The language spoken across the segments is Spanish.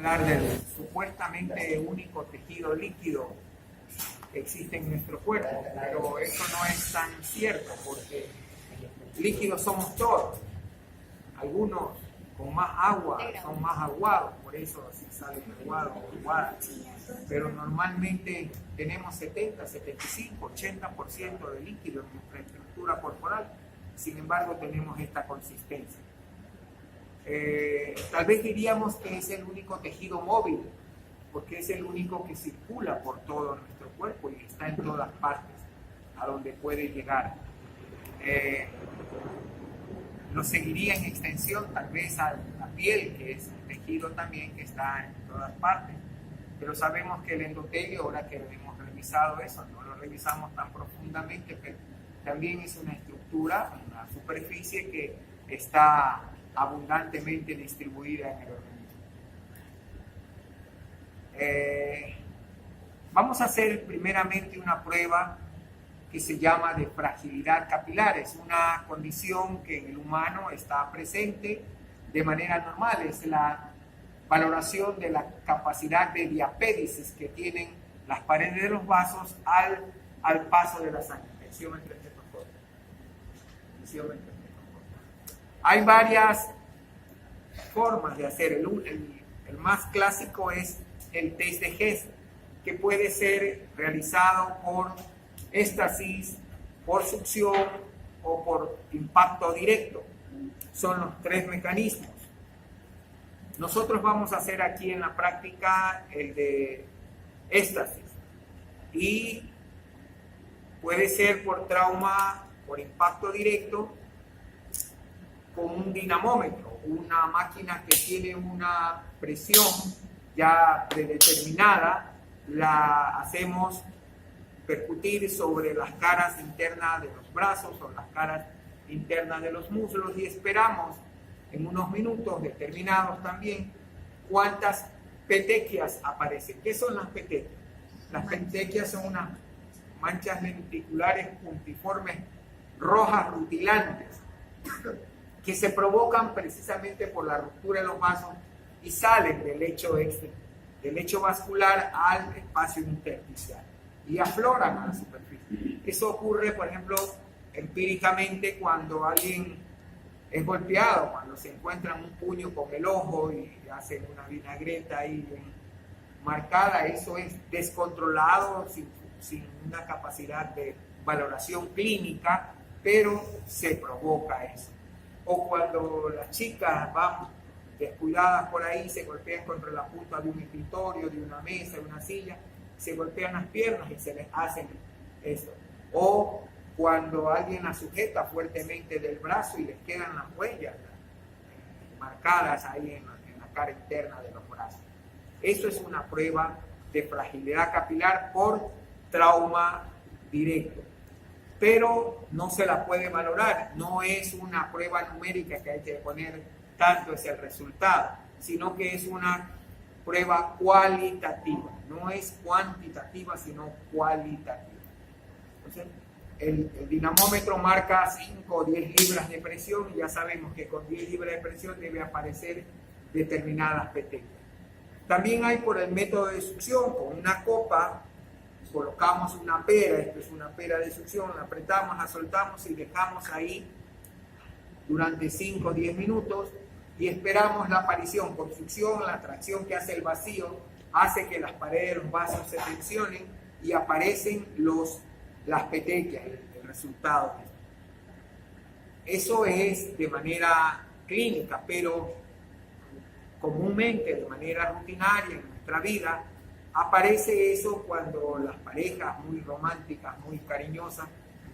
Hablar del supuestamente único tejido líquido que existe en nuestro cuerpo, pero eso no es tan cierto porque líquidos somos todos. Algunos con más agua son más aguados, por eso así salen aguados o aguadas. Pero normalmente tenemos 70, 75, 80% de líquido en nuestra estructura corporal, sin embargo tenemos esta consistencia. Tal vez diríamos que es el único tejido móvil, porque es el único que circula por todo nuestro cuerpo y está en todas partes, a donde puede llegar. Nos seguiría en extensión tal vez a la piel, que es un tejido también que está en todas partes, pero sabemos que el endotelio, ahora que hemos revisado eso, no lo revisamos tan profundamente, pero también es una estructura, una superficie que está abundantemente distribuida en el organismo. Vamos a hacer primeramente una prueba que se llama de fragilidad capilar. Es una condición que en el humano está presente de manera normal. Es la valoración de la capacidad de diapédisis que tienen las paredes de los vasos al paso de la sangre. Hay varias formas de hacer. El más clásico es el test de Hess, que puede ser realizado por éstasis, por succión o por impacto directo. Son los tres mecanismos. Nosotros vamos a hacer aquí en la práctica el de éstasis y puede ser por trauma, por impacto directo, con un dinamómetro, una máquina que tiene una presión ya predeterminada, la hacemos percutir sobre las caras internas de los brazos o las caras internas de los muslos y esperamos en unos minutos determinados también cuántas petequias aparecen. ¿Qué son las petequias? Las petequias son unas manchas lenticulares puntiformes rojas rutilantes que se provocan precisamente por la ruptura de los vasos y salen del lecho vascular al espacio intersticial y afloran a la superficie. Eso ocurre, por ejemplo, empíricamente cuando alguien es golpeado, cuando se encuentran un puño con el ojo y hacen una vinagreta ahí bien marcada. Eso es descontrolado, sin una capacidad de valoración clínica, pero se provoca eso. O cuando las chicas van descuidadas por ahí, se golpean contra la punta de un escritorio, de una mesa, de una silla, se golpean las piernas y se les hacen eso. O cuando alguien la sujeta fuertemente del brazo y les quedan las huellas marcadas ahí en la cara interna de los brazos. Eso es una prueba de fragilidad capilar por trauma directo. Pero no se la puede valorar, no es una prueba numérica que hay que poner tanto es el resultado, sino que es una prueba cualitativa, no es cuantitativa, sino cualitativa. Entonces, el dinamómetro marca 5 o 10 libras de presión y ya sabemos que con 10 libras de presión debe aparecer determinadas petequias. También hay por el método de succión, con una copa, colocamos una pera, esto es una pera de succión, la apretamos, la soltamos y dejamos ahí durante 5 o 10 minutos y esperamos la aparición. Por succión, la tracción que hace el vacío hace que las paredes de los vasos se tensionen y aparecen las petequias, el resultado. Eso es de manera clínica, pero comúnmente, de manera rutinaria en nuestra vida, aparece eso cuando las parejas muy románticas, muy cariñosas,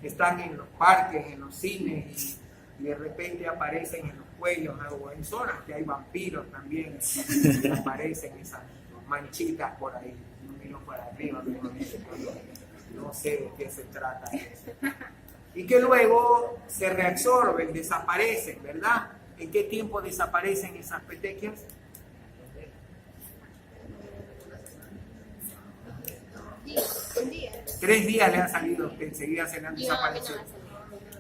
están en los parques, en los cines y de repente aparecen en los cuellos o en zonas que hay vampiros también, y aparecen esas manchitas por ahí, no miro para arriba, no sé de qué se trata eso. Y que luego se reabsorben, desaparecen, ¿verdad? ¿En qué tiempo desaparecen esas petequias? Un día. 3 días le han salido a usted, enseguida se le han desaparecido.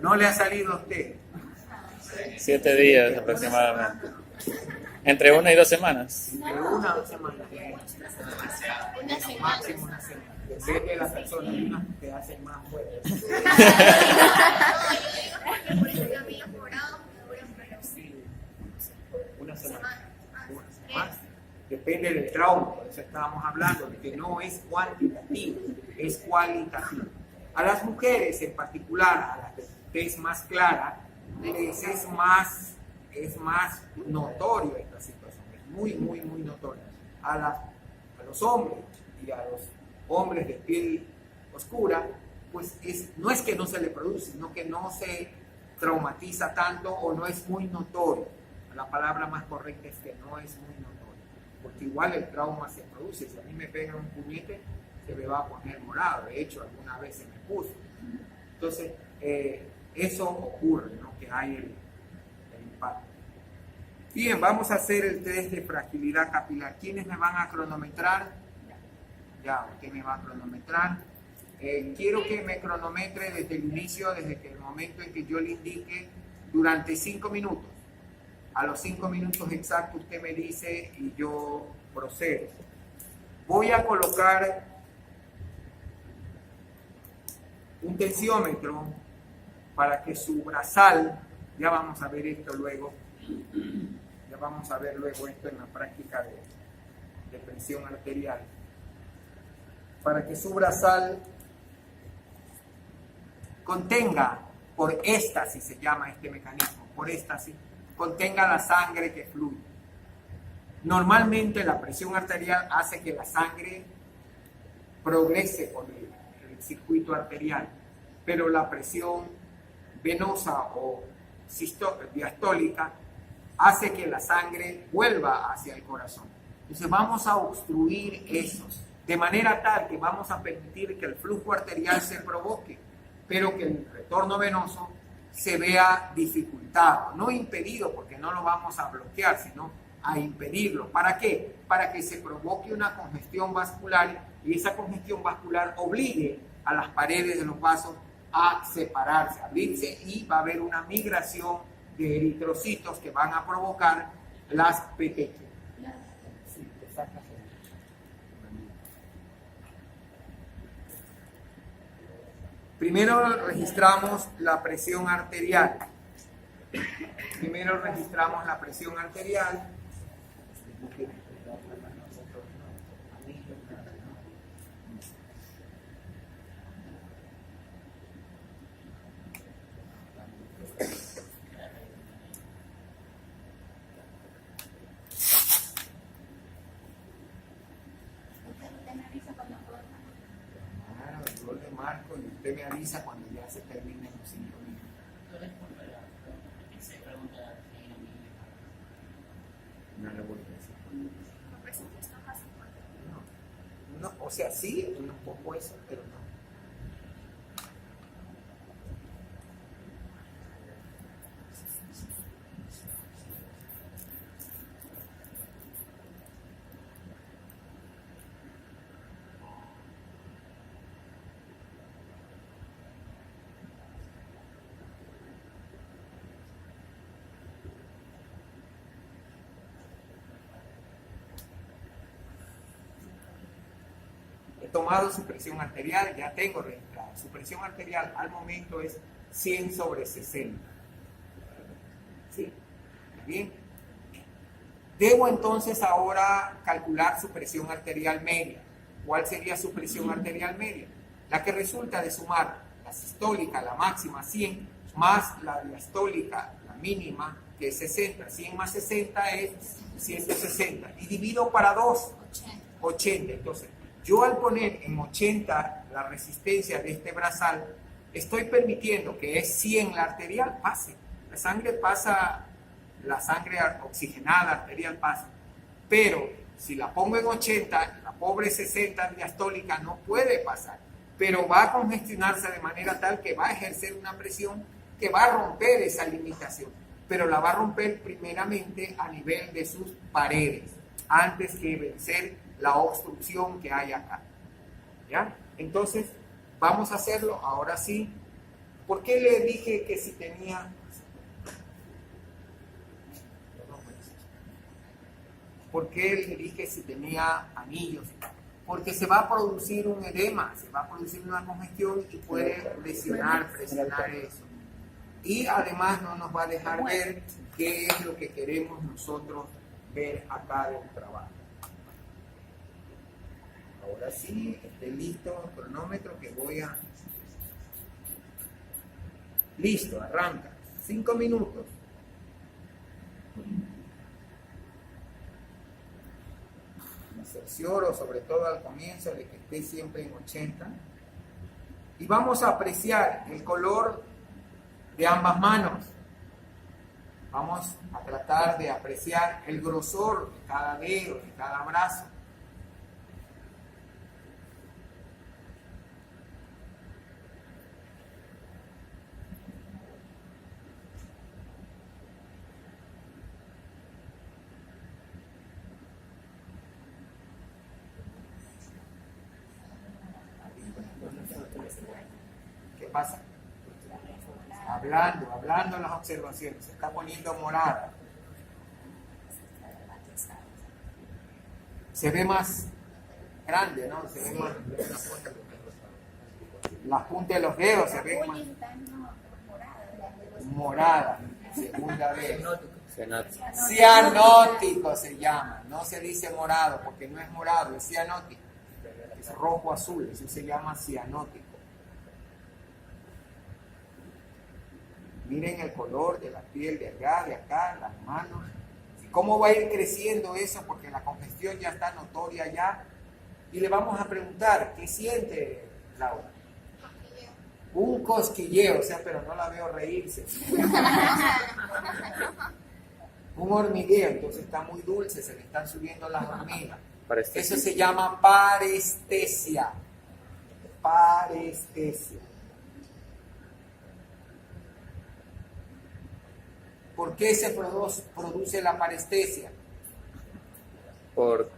No le ha salido a usted. 7 días aproximadamente. Entre 1 y 2 semanas. Entre 1 a 2 semanas. Una semana. Máximo una semana. Depende de la persona, hay unas que hacen más fuertes. Por eso también los morados duran para Sí, una semana. Una semana. Depende del trauma, por eso estábamos hablando, de que no es cuantitativo, es cualitativo. A las mujeres en particular, a las de tez más clara, les es más notorio esta situación, es muy notorio. A los hombres y a los hombres de piel oscura, pues no es que no se le produce, sino que no se traumatiza tanto o no es muy notorio. La palabra más correcta es que no es muy notorio, porque igual el trauma se produce. Si a mí me pega un puñete, se me va a poner morado. De hecho, alguna vez se me puso. Entonces, eso ocurre, ¿no? Que hay el impacto. Bien, vamos a hacer el test de fragilidad capilar. ¿Quiénes me van a cronometrar? Ya, usted me va a cronometrar. Quiero que me cronometre desde el inicio, desde el momento en que yo le indique, durante 5 minutos. A los 5 minutos exactos usted me dice y yo procedo. Voy a colocar un tensiómetro para que su brazal, ya vamos a ver esto luego, ya vamos a ver luego esto en la práctica de presión arterial, para que su brazal contenga, por éstasis se llama este mecanismo, por éstasis, contenga la sangre que fluye. Normalmente la presión arterial hace que la sangre progrese por el circuito arterial, pero la presión venosa o diastólica hace que la sangre vuelva hacia el corazón. Entonces vamos a obstruir eso, de manera tal que vamos a permitir que el flujo arterial se provoque, pero que el retorno venoso se vea dificultado, no impedido, porque no lo vamos a bloquear, sino a impedirlo. ¿Para qué? Para que se provoque una congestión vascular y esa congestión vascular obligue a las paredes de los vasos a separarse, a abrirse, y va a haber una migración de eritrocitos que van a provocar las petequias. Sí, te sacas el... Primero registramos la presión arterial. Yo le marco y usted me avisa cuando ya se terminen los 5 minutos. No le voy a decir. No, o sea, sí, un poco eso, pero no. He tomado su presión arterial, ya tengo registrada. Su presión arterial al momento es 100/60. ¿Sí? Bien. Debo entonces ahora calcular su presión arterial media. ¿Cuál sería su presión arterial media? La que resulta de sumar la sistólica, la máxima 100, más la diastólica, la mínima, que es 60. 100 más 60 es 160. Y divido para 2, 80. Entonces, yo al poner en 80 la resistencia de este brazal, estoy permitiendo que es 100 la arterial pase. La sangre pasa, la sangre oxigenada arterial pasa. Pero si la pongo en 80, la pobre 60 diastólica no puede pasar. Pero va a congestionarse de manera tal que va a ejercer una presión que va a romper esa limitación. Pero la va a romper primeramente a nivel de sus paredes, antes que vencer la obstrucción que hay acá. ¿Ya? Entonces, vamos a hacerlo ahora sí. ¿Por qué le dije que si tenía... ¿Por qué le dije si tenía anillos? Porque se va a producir un edema, se va a producir una congestión y puede presionar eso. Y además no nos va a dejar ver qué es lo que queremos nosotros ver acá del trabajo. Ahora sí, esté listo el cronómetro que voy a... Listo, arranca. 5 minutos. Me cercioro, sobre todo al comienzo, de que esté siempre en 80. Y vamos a apreciar el color de ambas manos. Vamos a tratar de apreciar el grosor de cada dedo, de cada brazo. ¿Qué pasa? Hablando las observaciones, se está poniendo morada. Se ve más grande, ¿no? Se ve más... Las puntas de los dedos se ven más... Morada, segunda vez. Cianótico se llama, no se dice morado porque no es morado, es cianótico. Es rojo azul, eso se llama cianótico. Miren el color de la piel de acá, las manos. ¿Cómo va a ir creciendo eso? Porque la congestión ya está notoria ya. Y le vamos a preguntar, ¿qué siente, Laura? Un cosquilleo, o sea, pero no la veo reírse. Un hormigueo, entonces está muy dulce, se le están subiendo las hormigas. Eso se llama parestesia. Parestesia. ¿Por qué se produce la parestesia? Por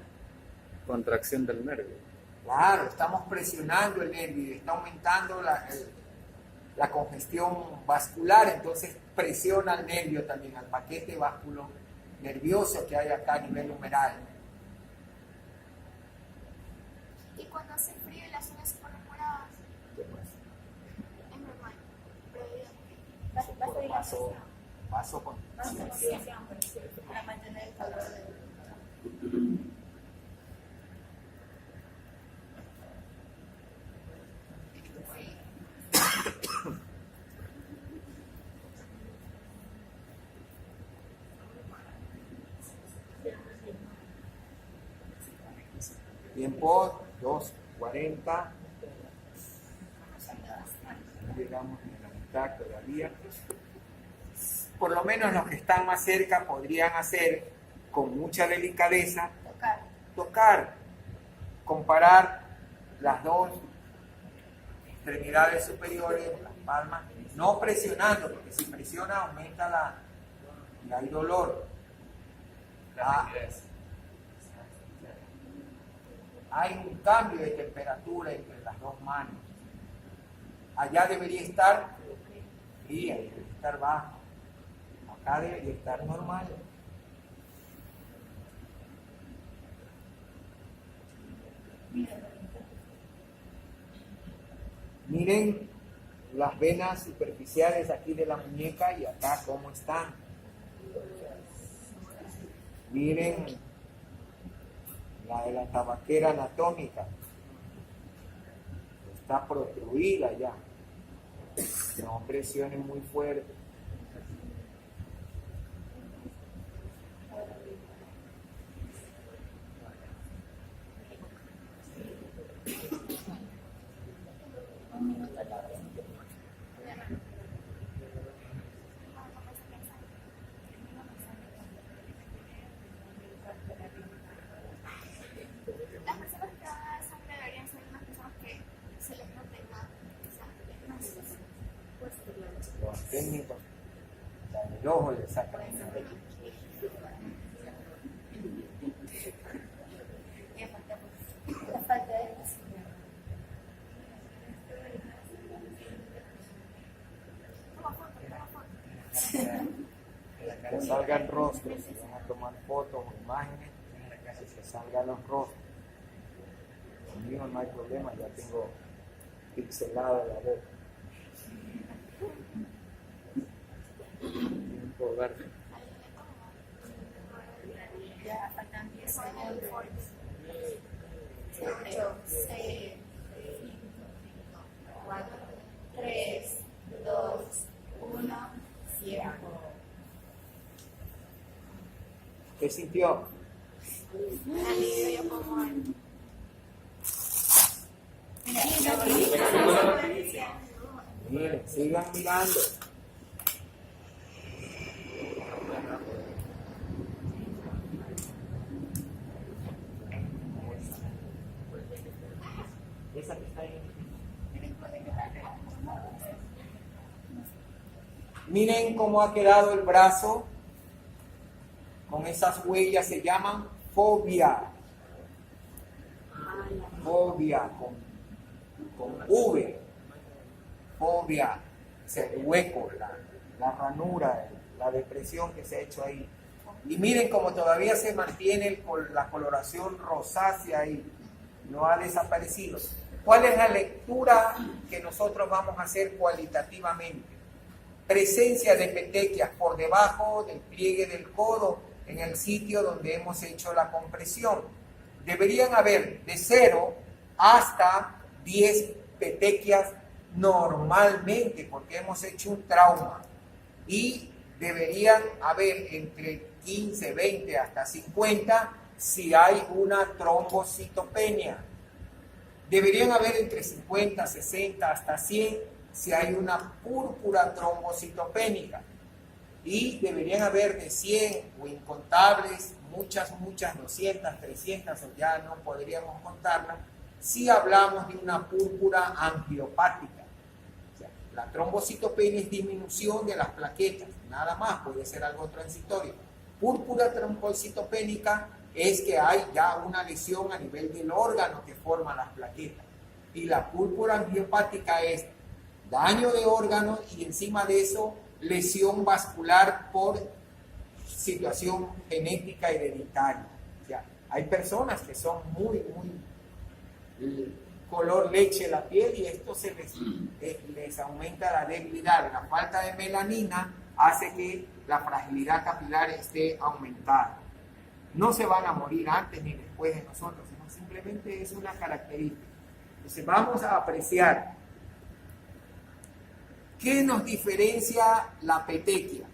contracción del nervio. Claro, estamos presionando el nervio y está aumentando la congestión vascular, entonces presiona el nervio también, al paquete vasculo nervioso que hay acá a nivel humeral. Y cuando hace frío y las uñas se ponen moradas, ¿Qué pasa? es normal. Paso con... Para mantener el calor del... Tiempo 2:40. No llegamos ni a la mitad todavía. Por lo menos los que están más cerca podrían hacer con mucha delicadeza, tocar, comparar las dos extremidades superiores, las palmas, no presionando, porque si presiona aumenta y hay dolor. Hay un cambio de temperatura entre las dos manos. Allá debería estar fría, debería estar baja. Acá debería estar normal. Miren las venas superficiales aquí de la muñeca y acá cómo están. Miren la de la tabaquera anatómica. Está protruida ya. No presionen muy fuerte. Las personas que van a dar sangre deberían ser unas personas que se les note más Los técnicos, en el ojo le sacan una vez. la falta de Que salgan rostros, si van a tomar fotos o imágenes, que se salgan los rostros. Conmigo no hay problema, ya tengo pixelada la boca. Un pulgar. Ya faltan 10 segundos. 8, 6, 4, 3, 2, 1, cierra. ¿Qué sintió? Alivio, yo como el... Miren, sigan mirando. Esa que está ahí. Miren cómo ha quedado el brazo con esas huellas, se llaman fobia. Fobia con V. Fobia, es el hueco, la ranura, la depresión que se ha hecho ahí. Y miren cómo todavía se mantiene la coloración rosácea ahí, no ha desaparecido. ¿Cuál es la lectura que nosotros vamos a hacer cualitativamente? Presencia de petequias por debajo del pliegue del codo en el sitio donde hemos hecho la compresión. Deberían haber de 0 hasta 10 petequias normalmente porque hemos hecho un trauma, y deberían haber entre 15, 20 hasta 50 si hay una trombocitopenia. Deberían haber entre 50, 60 hasta 100 si hay una púrpura trombocitopénica, y deberían haber de 100 o incontables, muchas, 200, 300, o ya no podríamos contarlas, si hablamos de una púrpura angiopática. O sea, la trombocitopenia es disminución de las plaquetas, nada más, puede ser algo transitorio. Púrpura trombocitopénica es que hay ya una lesión a nivel del órgano que forma las plaquetas. Y la púrpura angiopática es daño de órganos y encima de eso lesión vascular por situación genética hereditaria. O sea, hay personas que son muy color leche la piel y esto les aumenta la debilidad. La falta de melanina hace que la fragilidad capilar esté aumentada. No se van a morir antes ni después de nosotros, sino simplemente es una característica. Entonces vamos a apreciar qué nos diferencia la petequia.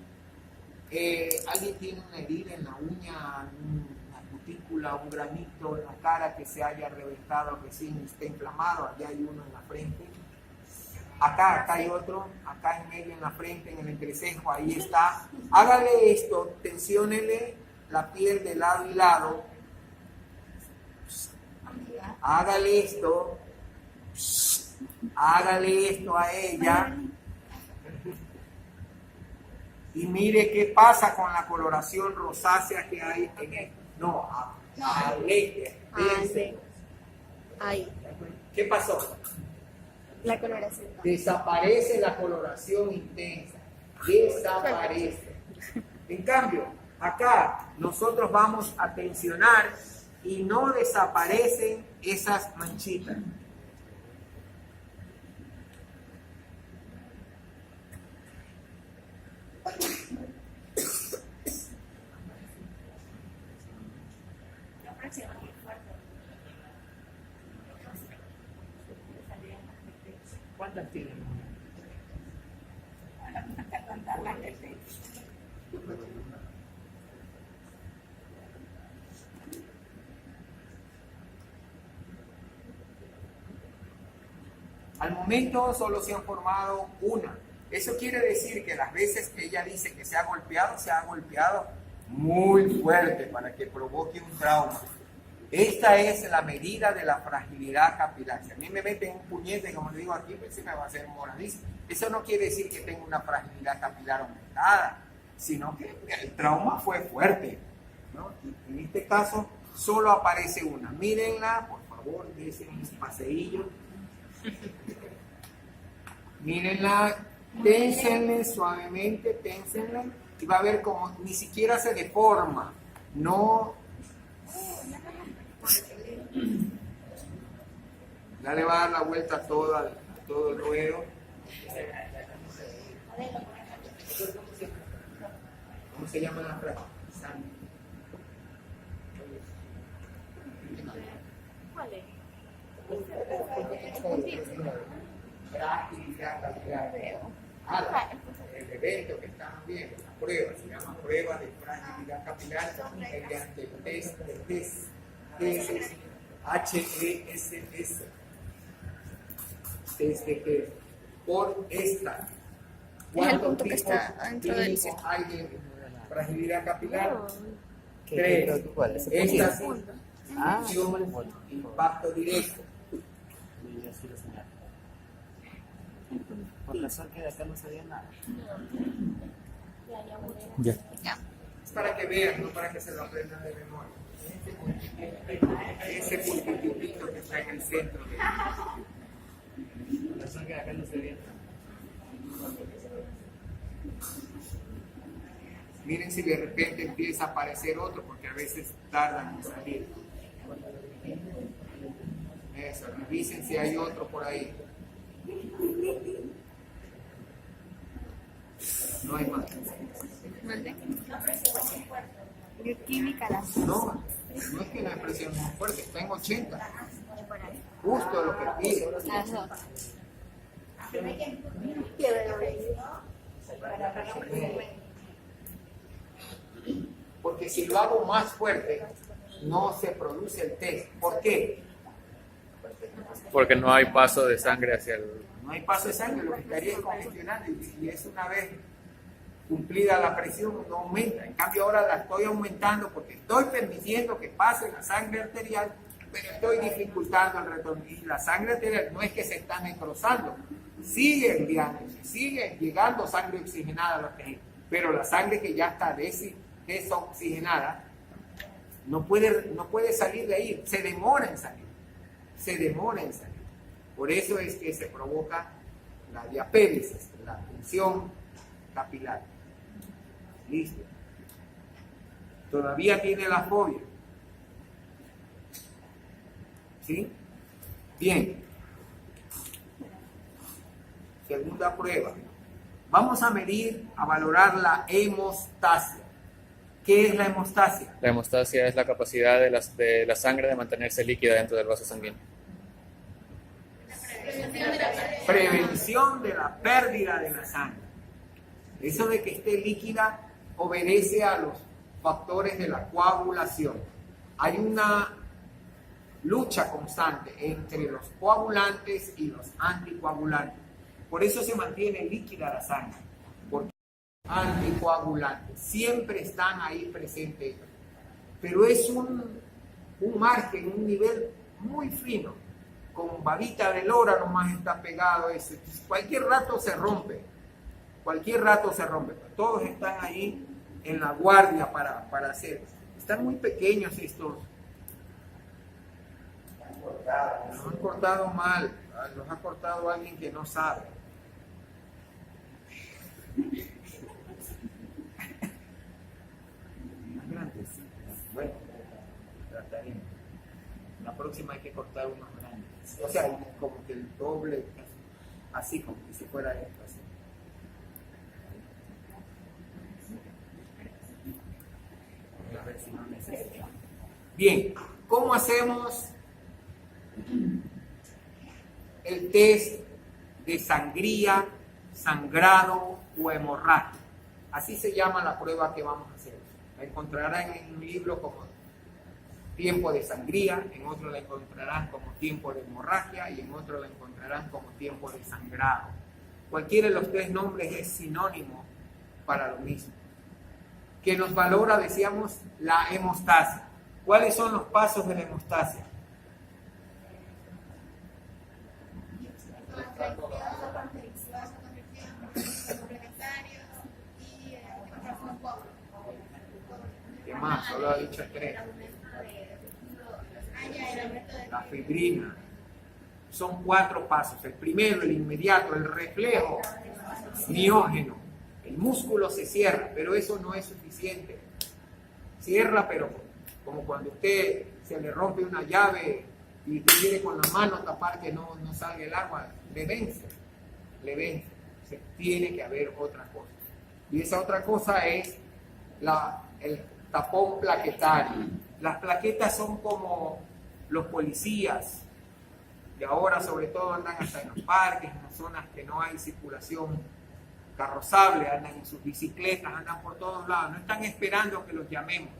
Alguien tiene una herida en la uña, una cutícula, un granito en la cara que se haya reventado recién y está inflamado. Allá hay uno en la frente. Acá hay otro, acá en medio en la frente, en el entrecejo, ahí está. Hágale esto, tensiónele la piel de lado y lado. Hágale esto a ella. Y mire qué pasa con la coloración rosácea que hay en el... No, Ahí. ¿Qué pasó? La coloración. Desaparece la coloración intensa. Desaparece. En cambio, acá nosotros vamos a tensionar y no desaparecen esas manchitas. ¿Cuántas tienen? Al momento solo se han formado una. Eso quiere decir que las veces que ella dice que se ha golpeado muy fuerte para que provoque un trauma. Esta es la medida de la fragilidad capilar. Si a mí me meten un puñete, como le digo aquí, pues se me va a hacer moradizo. Eso no quiere decir que tenga una fragilidad capilar aumentada, sino que el trauma fue fuerte, ¿no? Y en este caso solo aparece una. Mírenla, por favor, desen mis paseillos. Mírenla, ténsenle suavemente, ténsenla, y va a ver como ni siquiera se deforma, no Ya le va a dar la vuelta a todo el ruedo. ¿Cómo se llama la frase? ¿Cuál es? Fragilidad capilar. El evento que estamos viendo, la prueba, se llama prueba de fragilidad capilar mediante el test de HESS. HESS. Test de HESS. Por esta. Es el punto que tipos está dentro del clínicos circo. hay de fragilidad capilar? ¿Qué? ¿Cuál? ¿Ese Esta punto? función, impacto directo. Por razón que de acá no sabía nada. Ya. Es para que vean, no para que se lo aprendan de memoria. Ese puntito que está en el centro. Por razón que de acá no sabía nada. Miren si de repente empieza a aparecer otro, porque a veces tardan en salir. Eso, revisen si hay otro por ahí. No hay más. ¿Mande? Bioquímica, la No, no es que la presión es muy fuerte, está en 80. Justo lo que pide. las dos. Porque si lo hago más fuerte, no se produce el test. ¿Por qué? Porque no hay paso de sangre hacia el... No hay paso de sangre, lo que estaría es congestionando y es una vez cumplida la presión, no aumenta. En cambio ahora la estoy aumentando porque estoy permitiendo que pase la sangre arterial, pero estoy dificultando el retorno. Y la sangre arterial no es que se está necrosando, sigue enviándose, sigue llegando sangre oxigenada a los tejidos, pero la sangre que ya está desoxigenada no puede salir de ahí, se demora en salir. Por eso es que se provoca la diapéresis, la tensión capilar. Listo. Todavía tiene la fobia. ¿Sí? Bien. Segunda prueba. Vamos a medir, a valorar la hemostasia. ¿Qué es la hemostasia? La hemostasia es la capacidad de la sangre de mantenerse líquida dentro del vaso sanguíneo. Prevención de la pérdida de la sangre. Eso de que esté líquida obedece a los factores de la coagulación. Hay una lucha constante entre los coagulantes y los anticoagulantes. Por eso se mantiene líquida la sangre, porque los anticoagulantes siempre están ahí presentes. Pero es un margen, un nivel muy fino. Con babita de lora nomás está pegado ese. Cualquier rato se rompe. Todos están ahí en la guardia para hacer. Están muy pequeños estos. Los han cortado mal. Los ha cortado alguien que no sabe. Más grandes. Bueno, trataremos. La próxima hay que cortar unos grandes. O sea, como que el doble, así como que si fuera esto, así. A ver si no necesita. Bien, ¿cómo hacemos el test de sangría, sangrado o hemorragia? Así se llama la prueba que vamos a hacer. La encontrarán en un libro como tiempo de sangría, en otro la encontrarán como tiempo de hemorragia y en otro la encontrarán como tiempo de sangrado. Cualquiera de los tres nombres es sinónimo para lo mismo. Que nos valora, decíamos, la hemostasia. ¿Cuáles son los pasos de la hemostasia? ¿Qué más? Solo ha dicho tres. La fibrina. Son 4 pasos. El primero, el inmediato, el reflejo miógeno. El músculo se cierra, pero eso no es suficiente. Cierra, pero Como cuando usted se le rompe una llave y usted quiere con la mano tapar que no salga el agua, le vence. Se tiene que haber otra cosa. Y esa otra cosa es el tapón plaquetario. Las plaquetas son como los policías, y ahora sobre todo andan hasta en los parques, en las zonas que no hay circulación carrozable, andan en sus bicicletas, andan por todos lados, no están esperando que los llamemos,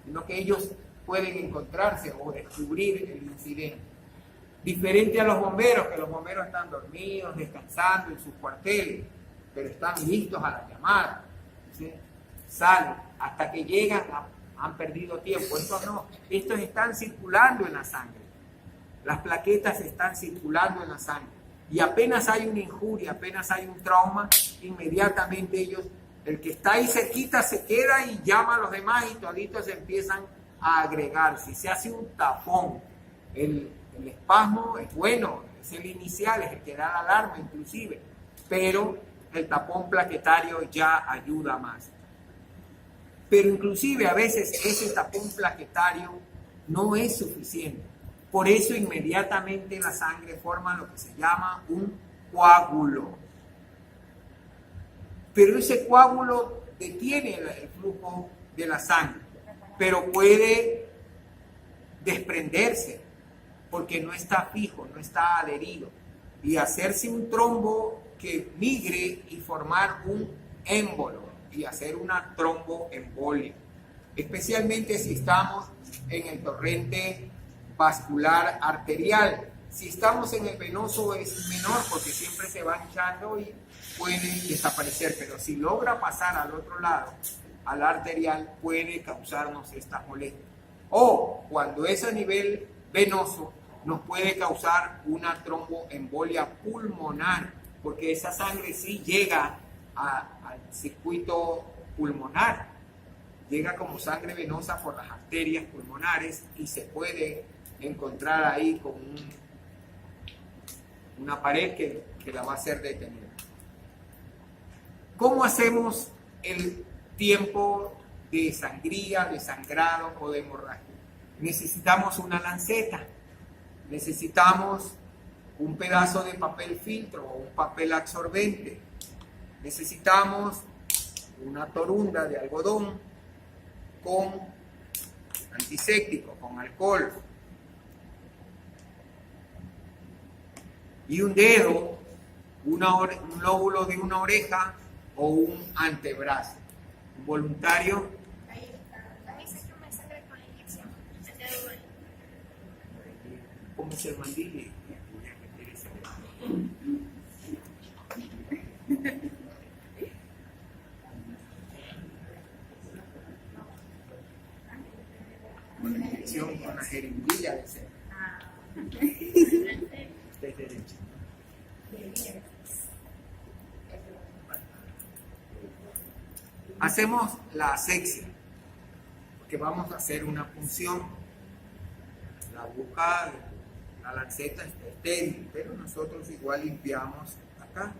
sino que ellos pueden encontrarse o descubrir el incidente. Diferente a los bomberos, que los bomberos están dormidos, descansando en sus cuarteles, pero están listos a la llamada, ¿sí? Salen, hasta que llegan, han perdido tiempo. Estos no, estos están circulando en la sangre. Las plaquetas están circulando en la sangre. Y apenas hay una injuria, apenas hay un trauma, inmediatamente ellos, el que está ahí cerquita se queda y llama a los demás y toditos empiezan a agregar. Si se hace un tapón, el espasmo es bueno, es el inicial, es el que da la alarma inclusive, pero el tapón plaquetario ya ayuda más. Pero inclusive a veces ese tapón plaquetario no es suficiente. Por eso inmediatamente la sangre forma lo que se llama un coágulo. Pero ese coágulo detiene el flujo de la sangre, pero puede desprenderse porque no está fijo, no está adherido, y hacerse un trombo que migre y formar un émbolo y hacer una tromboembolia, especialmente si estamos en el torrente vascular arterial. Si estamos en el venoso es menor porque siempre se va hinchando y puede desaparecer, pero si logra pasar al otro lado, al arterial, puede causarnos estas molestias. O cuando es a nivel venoso, nos puede causar una tromboembolia pulmonar, porque esa sangre sí llega al circuito pulmonar, llega como sangre venosa por las arterias pulmonares y se puede encontrar ahí con una pared que la va a hacer detener. ¿Cómo hacemos el tiempo de sangría, de sangrado o de hemorragia? Necesitamos una lanceta, necesitamos un pedazo de papel filtro o un papel absorbente, necesitamos una torunda de algodón con antiséptico, con alcohol, y un dedo, un lóbulo de una oreja o un antebrazo. Un voluntario. A mí se me sangre con la inyección. El dedo duele. ¿Cómo se mandile? Con la inyección, con la jeringuilla de ser. De derecha. Hacemos la asepsia, porque vamos a hacer una punción. La aguja, la lanceta está estéril, pero nosotros igual limpiamos acá.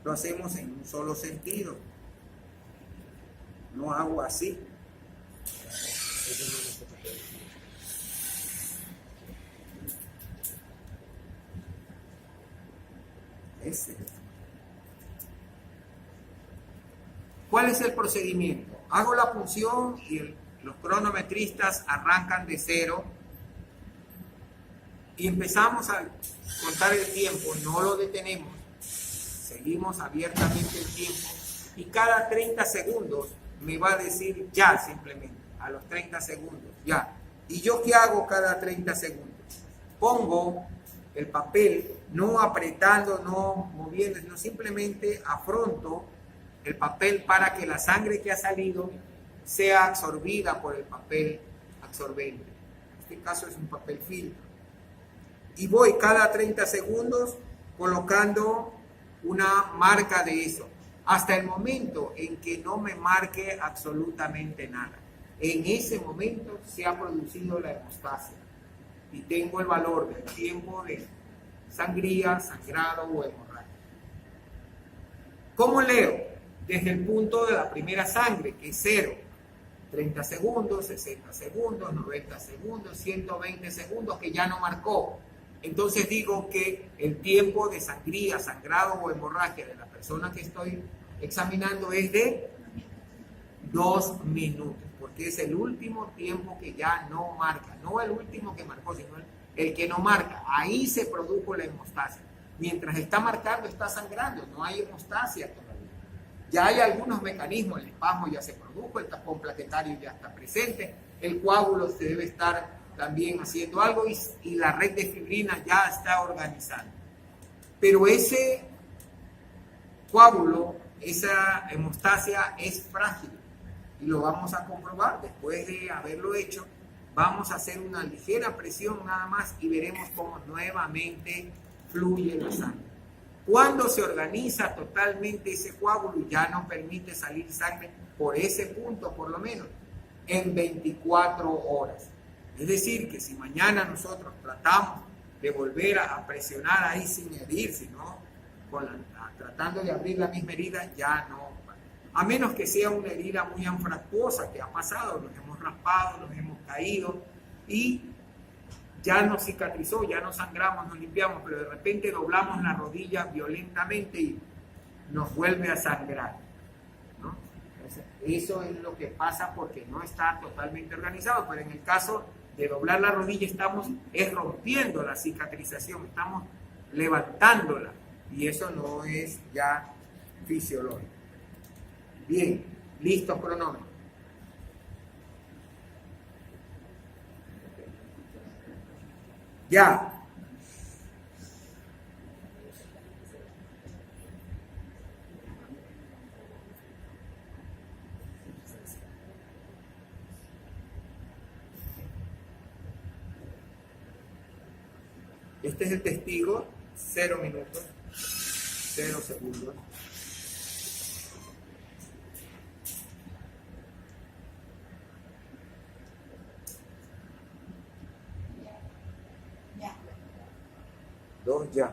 Lo hacemos en un solo sentido. No hago así. Ese. ¿Cuál es el procedimiento? Hago la punción y los cronometristas arrancan de cero y empezamos a contar el tiempo, no lo detenemos, seguimos abiertamente el tiempo y cada 30 segundos me va a decir ya simplemente, a los 30 segundos, ya. ¿Y yo qué hago cada 30 segundos? Pongo el papel, no apretando, no moviendo, sino simplemente afronto el papel para que la sangre que ha salido sea absorbida por el papel absorbente. En este caso es un papel filtro. Y voy cada 30 segundos colocando una marca de eso, hasta el momento en que no me marque absolutamente nada. En ese momento se ha producido la hemostasia y tengo el valor del tiempo de sangría, sangrado o hemorragia. ¿Cómo leo? Desde el punto de la primera sangre, que es 0. 30 segundos, 60 segundos, 90 segundos, 120 segundos que ya no marcó. Entonces digo que el tiempo de sangría, sangrado o hemorragia de la persona que estoy examinando es de 2 minutos, porque es el último tiempo que ya no marca, no el último que marcó, sino el que no marca. Ahí se produjo la hemostasia. Mientras está marcando, está sangrando, no hay hemostasia todavía. Ya hay algunos mecanismos, el espasmo ya se produjo, el tapón plaquetario ya está presente, el coágulo se debe estar también haciendo algo y la red de fibrina ya está organizada. Pero ese coágulo, esa hemostasia es frágil y lo vamos a comprobar después de haberlo hecho. Vamos a hacer una ligera presión nada más y veremos cómo nuevamente fluye la sangre. Cuando se organiza totalmente ese coágulo y ya no permite salir sangre por ese punto, por lo menos, en 24 horas. Es decir, que si mañana nosotros tratamos de volver a presionar ahí sin herir, sino tratando de abrir la misma herida, ya no. A menos que sea una herida muy anfractuosa que ha pasado, nos hemos raspado, nos hemos caído y ya no cicatrizó, ya no sangramos, nos limpiamos, pero de repente doblamos la rodilla violentamente y nos vuelve a sangrar, ¿no? Entonces, eso es lo que pasa porque no está totalmente organizado, pero en el caso de doblar la rodilla estamos rompiendo la cicatrización, estamos levantándola y eso no es ya fisiológico. Bien, listo, cronómetro. Ya. Este es el testigo, 0 minutos, 0 segundos. Dos ya.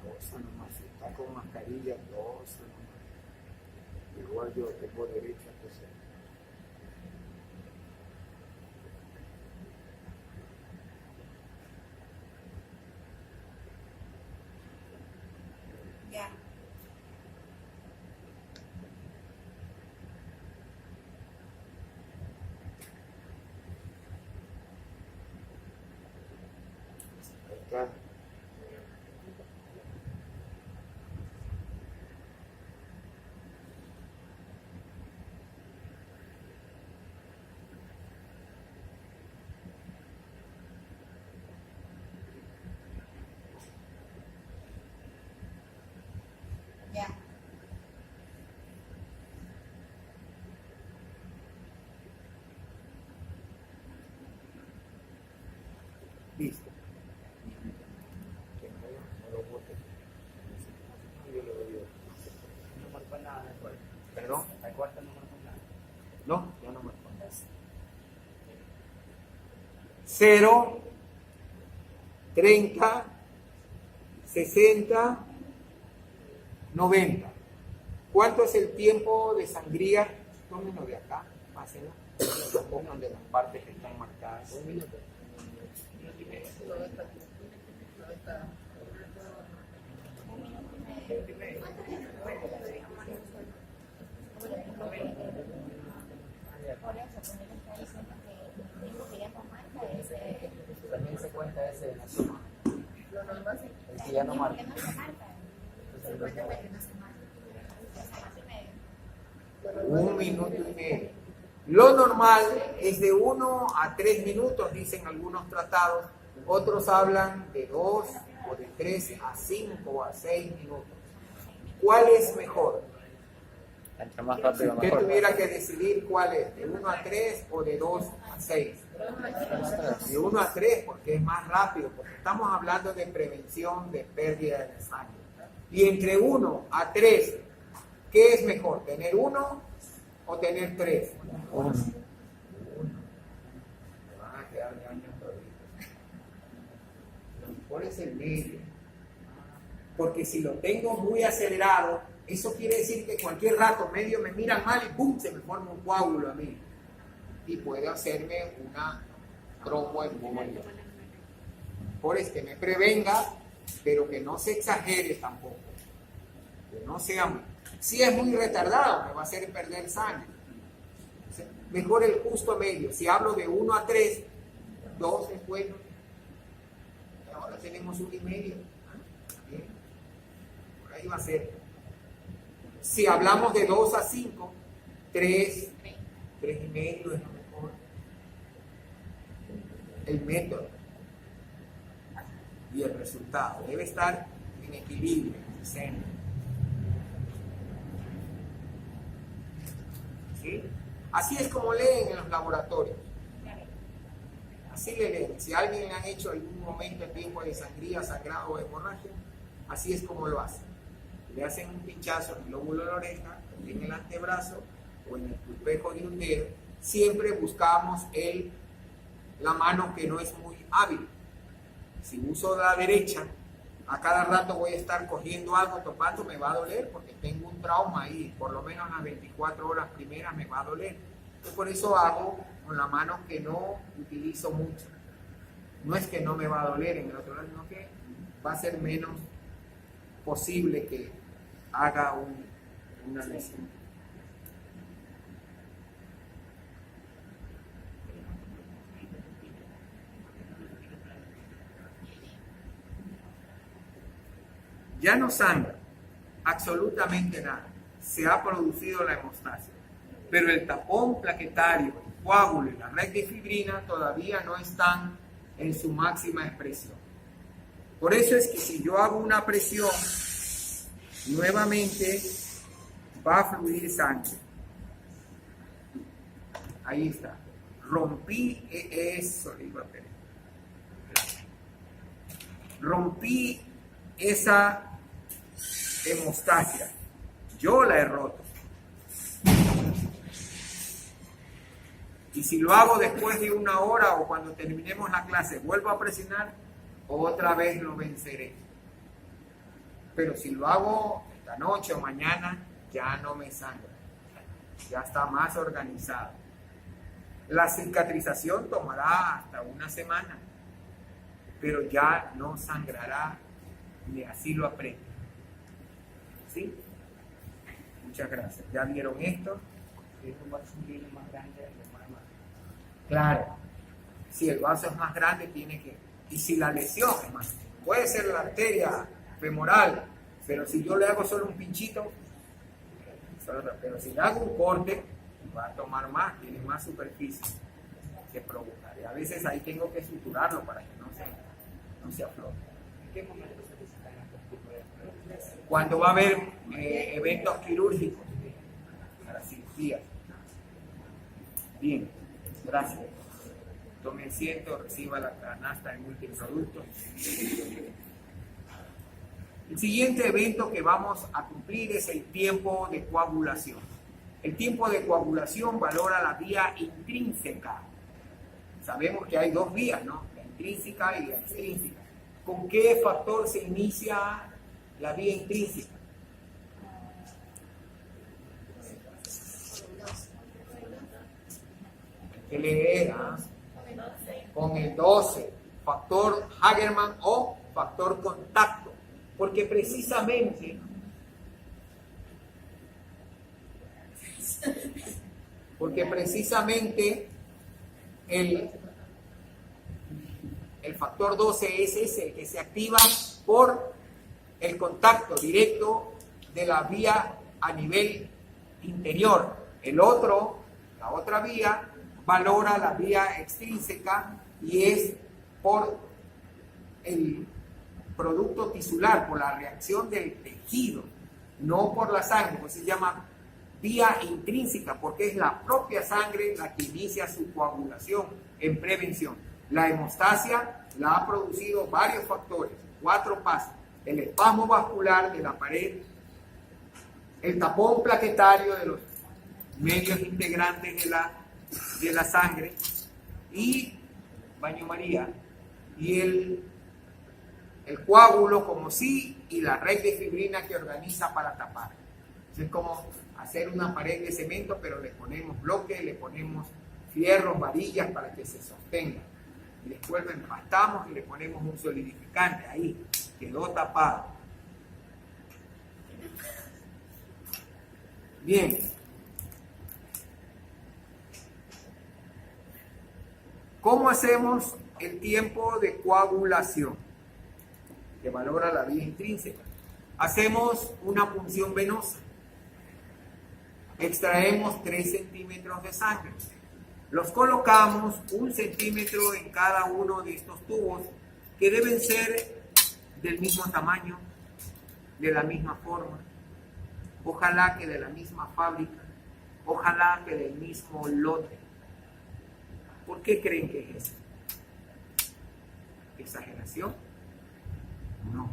Dos nomás, si está con mascarilla, dos nomás. Igual yo tengo derecho a toser. Ya. Acá. Ya. Listo. No lo bote. Yo lo doy. No marcó nada de acuerdo. ¿Perdón? La cuarta no marcó nada. No, ya no me acuerdo. 0, 30, 60, 90. ¿Cuánto es el tiempo de sangría? Tómenlo de acá, pásenlo. Lo pongan de las partes que están marcadas. 1 minuto. Por eso, porque él está diciendo que el tiempo que ya no marca es También se cuenta ese de la suma. lo normal. El que ya no marca. Que no se marca. Se cuenta que no se marca. 1 minuto y medio. Lo normal es de 1 a 3 minutos, dicen algunos tratados. Otros hablan de 2 o de 3 a 5 o a 6 minutos. ¿Cuál es mejor? Entre más Si rápido, usted mejor. tuviera que decidir cuál es, de 1 a 3 o de 2 a 6. De 1 a 3 porque es más rápido, porque estamos hablando de prevención de pérdida de sangre. Y entre 1 a 3, ¿qué es mejor? ¿Tener 1 o tener 3? 1. Me van a quedar de años todavía. mejor es el medio. Porque si lo tengo muy acelerado, eso quiere decir que cualquier rato medio me miran mal y ¡pum! Se me forma un coágulo a mí. Y puede hacerme una tromboembolia. Por eso que me prevenga, pero que no se exagere tampoco. Que no sea muy... Si es muy retardado, me va a hacer perder sangre. Mejor el justo medio. Si hablo de 1 a 3, 2 es bueno. Ahora tenemos 1 y medio. Bien. Por ahí va a ser. Si hablamos de 2 a 5, 3, 3 y medio es lo mejor. El método y el resultado debe estar en equilibrio, en el centro. ¿Sí? Así es como leen en los laboratorios. Así le leen. Si a alguien le han hecho algún momento el tiempo de sangría, sangrado o hemorragia, así es como lo hacen. Le hacen un pinchazo en el lóbulo de la oreja, en el antebrazo o en el pulpejo de un dedo. Siempre buscamos la mano que no es muy hábil. Si uso la derecha, a cada rato voy a estar cogiendo algo, topando, me va a doler porque tengo un trauma ahí. Por lo menos las 24 horas primeras me va a doler. Yo por eso hago con la mano que no utilizo mucho. No es que no me va a doler en el otro lado, sino que va a ser menos posible que haga una lesión. Ya no sangra absolutamente nada. Se ha producido la hemostasia. Pero el tapón plaquetario, el coágulo y la red de fibrina todavía no están en su máxima expresión. Por eso es que si yo hago una presión, nuevamente va a fluir sangre. Ahí está. Rompí eso, rompí esa hemostasia. Yo la he roto. Y si lo hago después de 1 hora o cuando terminemos la clase, vuelvo a presionar, otra vez lo venceré. Pero si lo hago esta noche o mañana, ya no me sangra. Ya está más organizado. La cicatrización tomará hasta 1 semana, pero ya no sangrará ni así lo aprendo. ¿Sí? Muchas gracias. ¿Ya vieron esto? Si un vaso es más grande, Claro. Si el vaso es más grande, tiene que... Y si la lesión es más... Puede ser la arteria femoral, pero si yo le hago solo un pinchito, pero si le hago un corte, va a tomar más, tiene más superficie que provocar. Y a veces ahí tengo que suturarlo para que no se afloje. ¿En qué momento se necesitan estos tipos de pruebas? Cuando va a haber eventos quirúrgicos para cirugías. Bien, gracias. Tome asiento, reciba la canasta de multiproductos. El siguiente evento que vamos a cumplir es el tiempo de coagulación. El tiempo de coagulación valora la vía intrínseca. Sabemos que hay 2 vías, ¿no? La intrínseca y la extrínseca. ¿Con qué factor se inicia la vía intrínseca? ¿Qué le era? Con el 12, factor Hagerman o factor contacto, porque precisamente el factor 12 es ese que se activa por el contacto directo de la vía a nivel interior. La otra vía valora la vía extrínseca y es por el producto tisular, por la reacción del tejido, no por la sangre. Pues se llama vía intrínseca porque es la propia sangre la que inicia su coagulación en prevención. La hemostasia la ha producido varios factores, 4 pasos: el espasmo vascular de la pared, el tapón plaquetario de los medios integrantes de la sangre y baño María y el coágulo como sí y la red de fibrina que organiza para tapar. Es como hacer una pared de cemento, pero le ponemos bloques, le ponemos fierros, varillas para que se sostenga. Y después lo empastamos y le ponemos un solidificante. Ahí quedó tapado. Bien. ¿Cómo hacemos el tiempo de coagulación? Que valora la vía intrínseca. Hacemos una punción venosa. Extraemos 3 centímetros de sangre. Los colocamos 1 centímetro en cada uno de estos tubos, que deben ser del mismo tamaño, de la misma forma, ojalá que de la misma fábrica, ojalá que del mismo lote. ¿Por qué creen que es eso? ¿Exageración? No.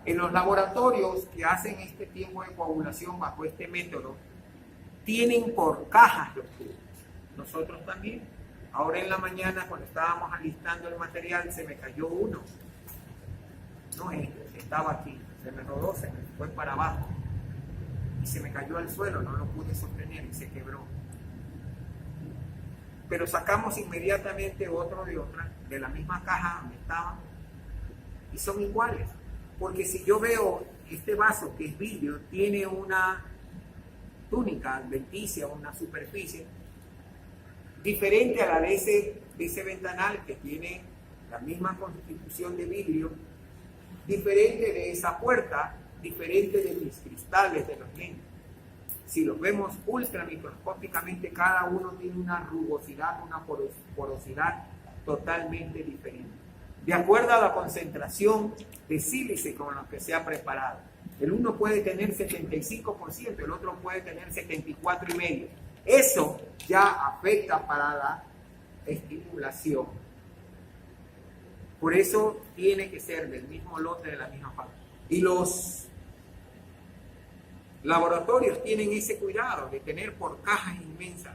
En los laboratorios que hacen este tiempo de coagulación bajo este método, tienen por cajas los tubos. Nosotros también. Ahora en la mañana, cuando estábamos alistando el material, se me cayó uno. No, estaba aquí. Se me rodó, se me fue para abajo. Y se me cayó al suelo, no lo pude sostener y se quebró. Pero sacamos inmediatamente otro de otra, de la misma caja donde estaban, y son iguales. Porque si yo veo este vaso que es vidrio, tiene una túnica adventicia, una superficie, diferente a la de ese ventanal que tiene la misma constitución de vidrio, diferente de esa puerta, diferente de mis cristales de los lentes. Si los vemos ultramicroscópicamente, cada uno tiene una rugosidad, una porosidad totalmente diferente, de acuerdo a la concentración de sílice con la que se ha preparado. El uno puede tener 75%, el otro puede tener 74,5%. Eso ya afecta para la estimulación. Por eso tiene que ser del mismo lote, de la misma fábrica. Y los laboratorios tienen ese cuidado de tener por cajas inmensas.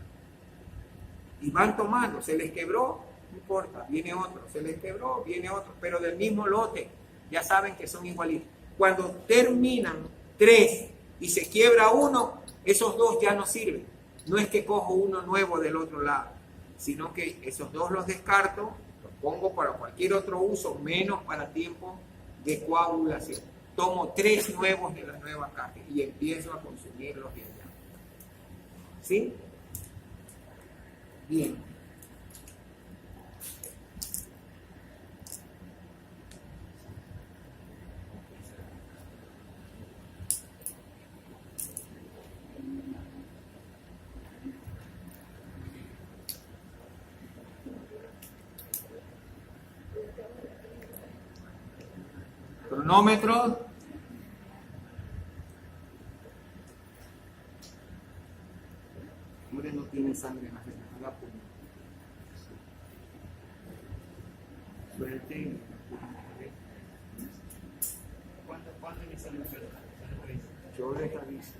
Y van tomando, se les quebró, no importa, viene otro, se les quebró, viene otro, pero del mismo lote, ya saben que son igualitos. Cuando terminan 3 y se quiebra uno, esos 2 ya no sirven. No es que cojo uno nuevo del otro lado, sino que esos 2 los descarto, los pongo para cualquier otro uso, menos para tiempo de coagulación. Tomo 3 nuevos de la nueva caja y empiezo a consumirlos de allá. ¿Sí? Bien. Cronómetro. Hombre, no tiene sangre en las venas, haga pulmón. Suerte. ¿Cuándo inicia la enfermedad? Yo les aviso.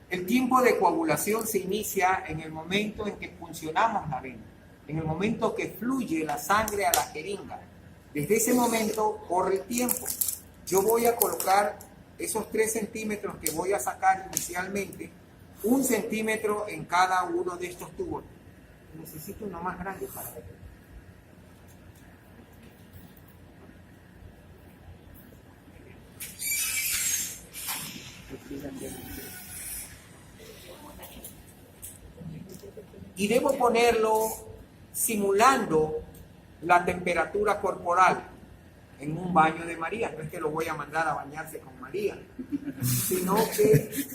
El tiempo de coagulación se inicia en el momento en que puncionamos la vena, en el momento que fluye la sangre a la jeringa. Desde ese momento corre el tiempo. Yo voy a colocar esos 3 centímetros que voy a sacar inicialmente, 1 centímetro en cada uno de estos tubos. Necesito uno más grande para ver. Y debo ponerlo simulando la temperatura corporal en un baño de María. No es que lo voy a mandar a bañarse con María, sino que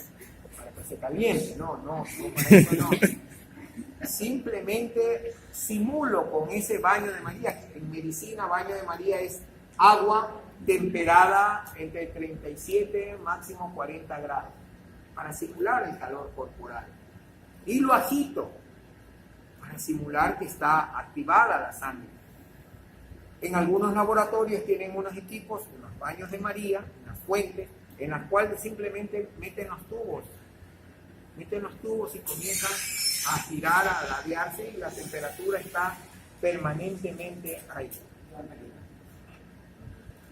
para que se caliente. No, para eso no. Simplemente simulo con ese baño de María. En medicina, baño de María es agua temperada entre 37 máximo 40 grados para simular el calor corporal. Y lo agito para simular que está activada la sangre. En algunos laboratorios tienen unos equipos, unos baños de María, unas fuentes, en las cuales simplemente meten los tubos y comienzan a girar, a ladearse y la temperatura está permanentemente ahí.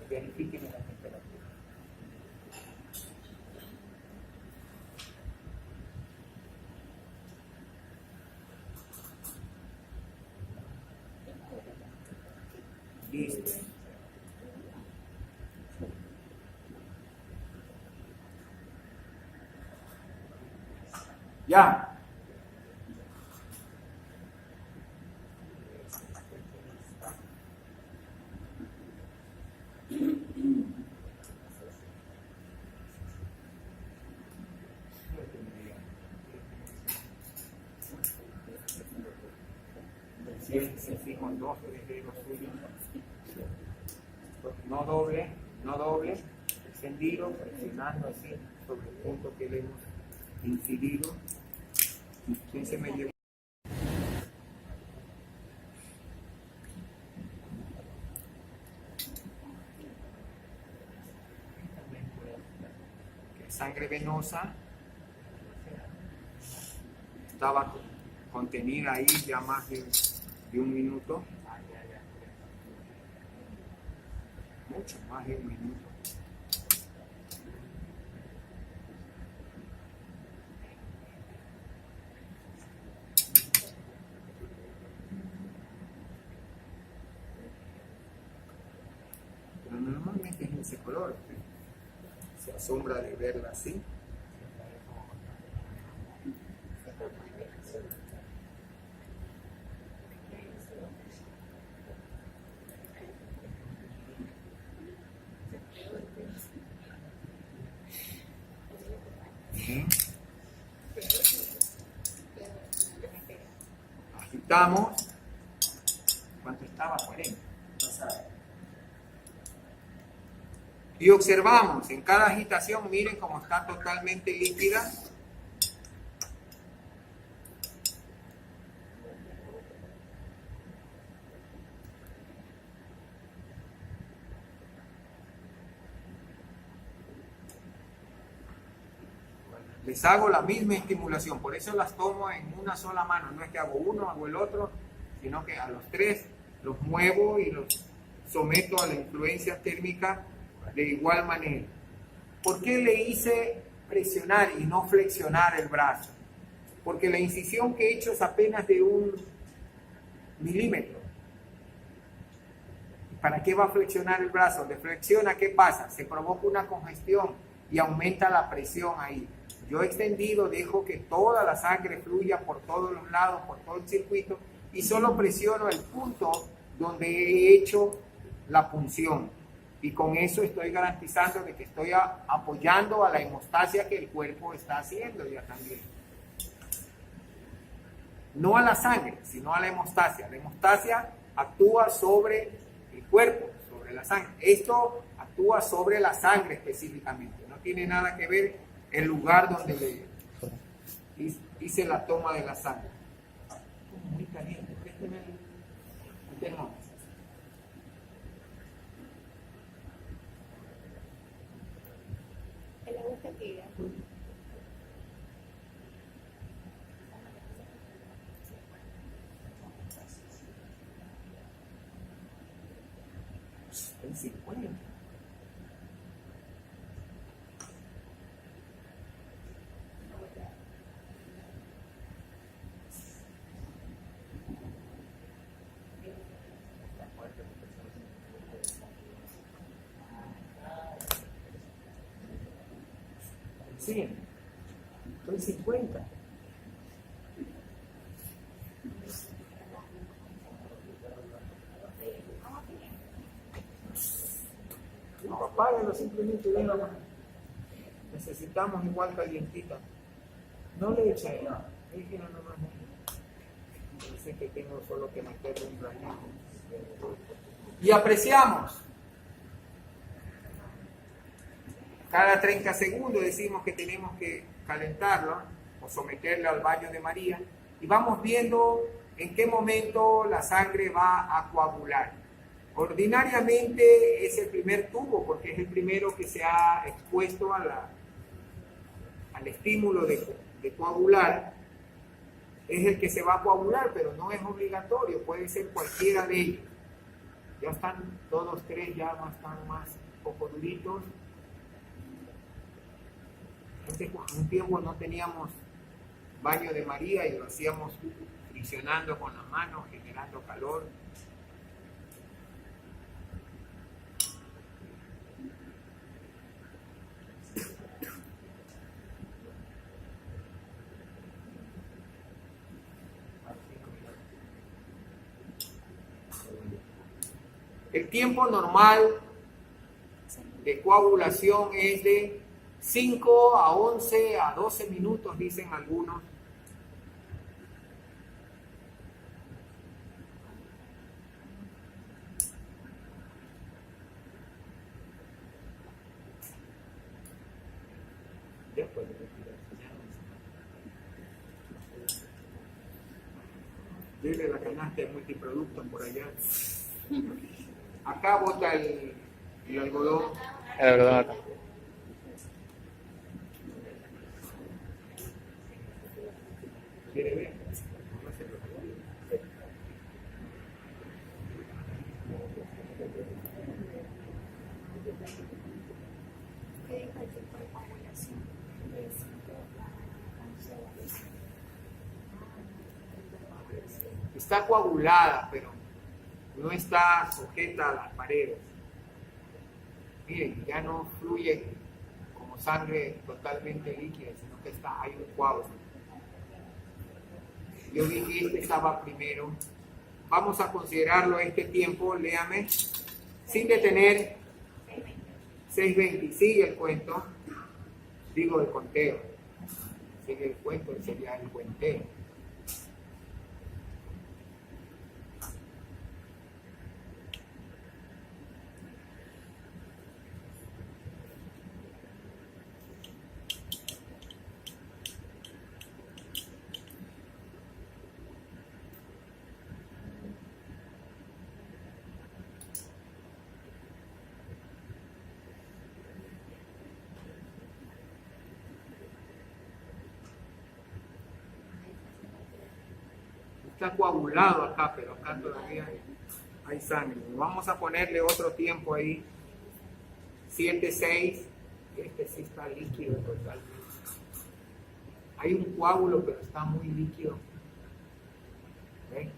Verifiquen la temperatura. Listo. Ya. Sí, con 2, 3 dedos suyos. No doble, extendido, presionando así sobre el punto que le hemos incidido. ¿Quién se me lleva? Sangre venosa estaba contenida ahí ya más de un minuto, mucho más de un minuto. Pero normalmente es en ese color, se asombra de verla así. Bien. Agitamos. ¿Cuánto estaba? 40. Y observamos, en cada agitación, miren cómo está totalmente líquida. Les hago la misma estimulación, por eso las tomo en una sola mano. No es que hago uno, hago el otro, sino que a los tres los muevo y los someto a la influencia térmica de igual manera. ¿Por qué le hice presionar y no flexionar el brazo? Porque la incisión que he hecho es apenas de 1 milímetro. ¿Para qué va a flexionar el brazo? Donde flexiona, ¿qué pasa? Se provoca una congestión y aumenta la presión ahí. Yo he extendido, dejo que toda la sangre fluya por todos los lados, por todo el circuito, y solo presiono el punto donde he hecho la punción. Y con eso estoy garantizando de que estoy apoyando a la hemostasia que el cuerpo está haciendo ya también. No a la sangre, sino a la hemostasia. La hemostasia actúa sobre el cuerpo, sobre la sangre. Esto actúa sobre la sangre específicamente. No tiene nada que ver el lugar donde le hice la toma de la sangre. Muy caliente. Présteme el termómetro. El agua está tibia. En 50. Sí, estoy 50. No, apáguenlo simplemente de una mano. Necesitamos igual calientita. No le echen nada. Déjenlo nomás. Dice que tengo solo que meterle un granito. Y apreciamos. Cada 30 segundos decimos que tenemos que calentarlo o someterlo al baño de María y vamos viendo en qué momento la sangre va a coagular. Ordinariamente es el primer tubo porque es el primero que se ha expuesto al estímulo de coagular. Es el que se va a coagular, pero no es obligatorio, puede ser cualquiera de ellos. Ya están todos tres, ya no están más un poco duritos. Antes, un tiempo no teníamos baño de María y lo hacíamos friccionando con las manos, generando calor. El tiempo normal de coagulación es de 5 a 11 a 12 minutos, dicen algunos. Ya puede retirarse. Dile la canasta de multiproductos por allá. Acá bota el algodón. El algodón acá. ¿Quiere ver? ¿Qué dijo el tiempo de coagulación? De 5 a 11 horas. Está coagulada, pero no está sujeta a las paredes. Miren, ya no fluye como sangre totalmente líquida, sino que hay un coágulo. Yo vi que este estaba primero. Vamos a considerarlo este tiempo, léame, sin detener. 6:20, sigue el cuento, digo el conteo. Sigue el cuento, sería el cuenteo. Está coagulado acá, pero acá todavía hay sangre. Vamos a ponerle otro tiempo ahí. 7:6. Este sí está líquido totalmente. Hay un coágulo, pero está muy líquido. ¿Ven?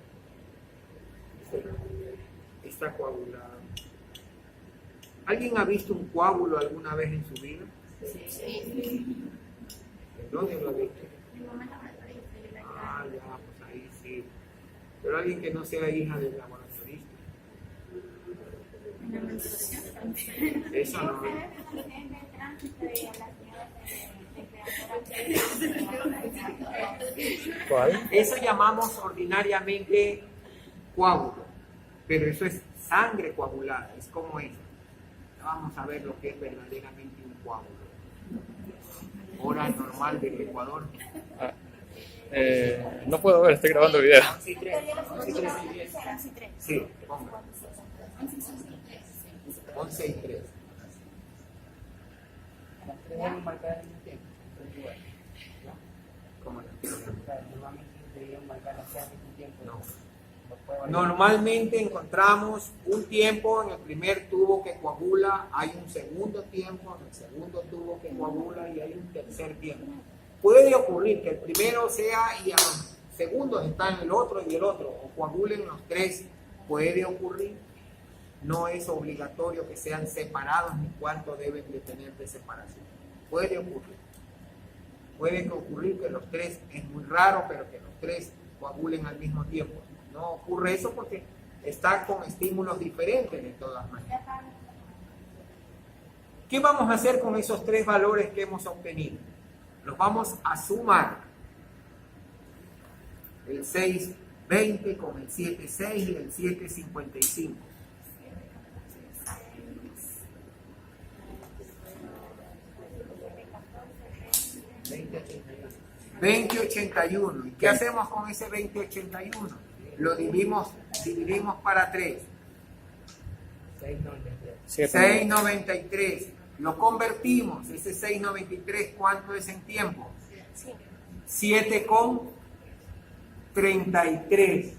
Está coagulado. ¿Alguien ha visto un coágulo alguna vez en su vida? Sí. ¿En dónde lo ha visto? Mi mamá no me lo dice, yo la Ah, ya, pues ahí sí. Pero alguien que no sea hija del laboratorista. en la menstruación. Eso no. En el tránsito y a las temperatura. ¿Cuál? Eso llamamos ordinariamente coágulo, pero eso es sangre coagulada, es como eso. Vamos a ver lo que es verdaderamente un coágulo. Hora normal del Ecuador. Ah, no puedo ver, estoy grabando video. 11:03. Sí, ponga. 11:03. Las tres deben marcar al mismo tiempo. ¿Cómo no? Normalmente deberían marcar las tres al mismo tiempo. No. No puede variar. Normalmente encontramos un tiempo en el primer tubo que coagula, hay un segundo tiempo en el segundo tubo que coagula y hay un tercer tiempo. Puede ocurrir que el primero sea y a los segundos está en el otro y el otro, o coagulen los tres, puede ocurrir. No es obligatorio que sean separados ni cuánto deben de tener de separación. Puede ocurrir. Puede ocurrir que los tres, es muy raro, pero que los tres coagulen al mismo tiempo. No ocurre eso porque está con estímulos diferentes de todas maneras. ¿Qué vamos a hacer con esos tres valores que hemos obtenido? Los vamos a sumar. El 6:20 con el 7:6 y el 7:55. 2081. ¿Y qué hacemos con ese 2081? Lo dividimos para 3. 693. Lo convertimos. Ese 693, ¿cuánto es en tiempo? 7,33.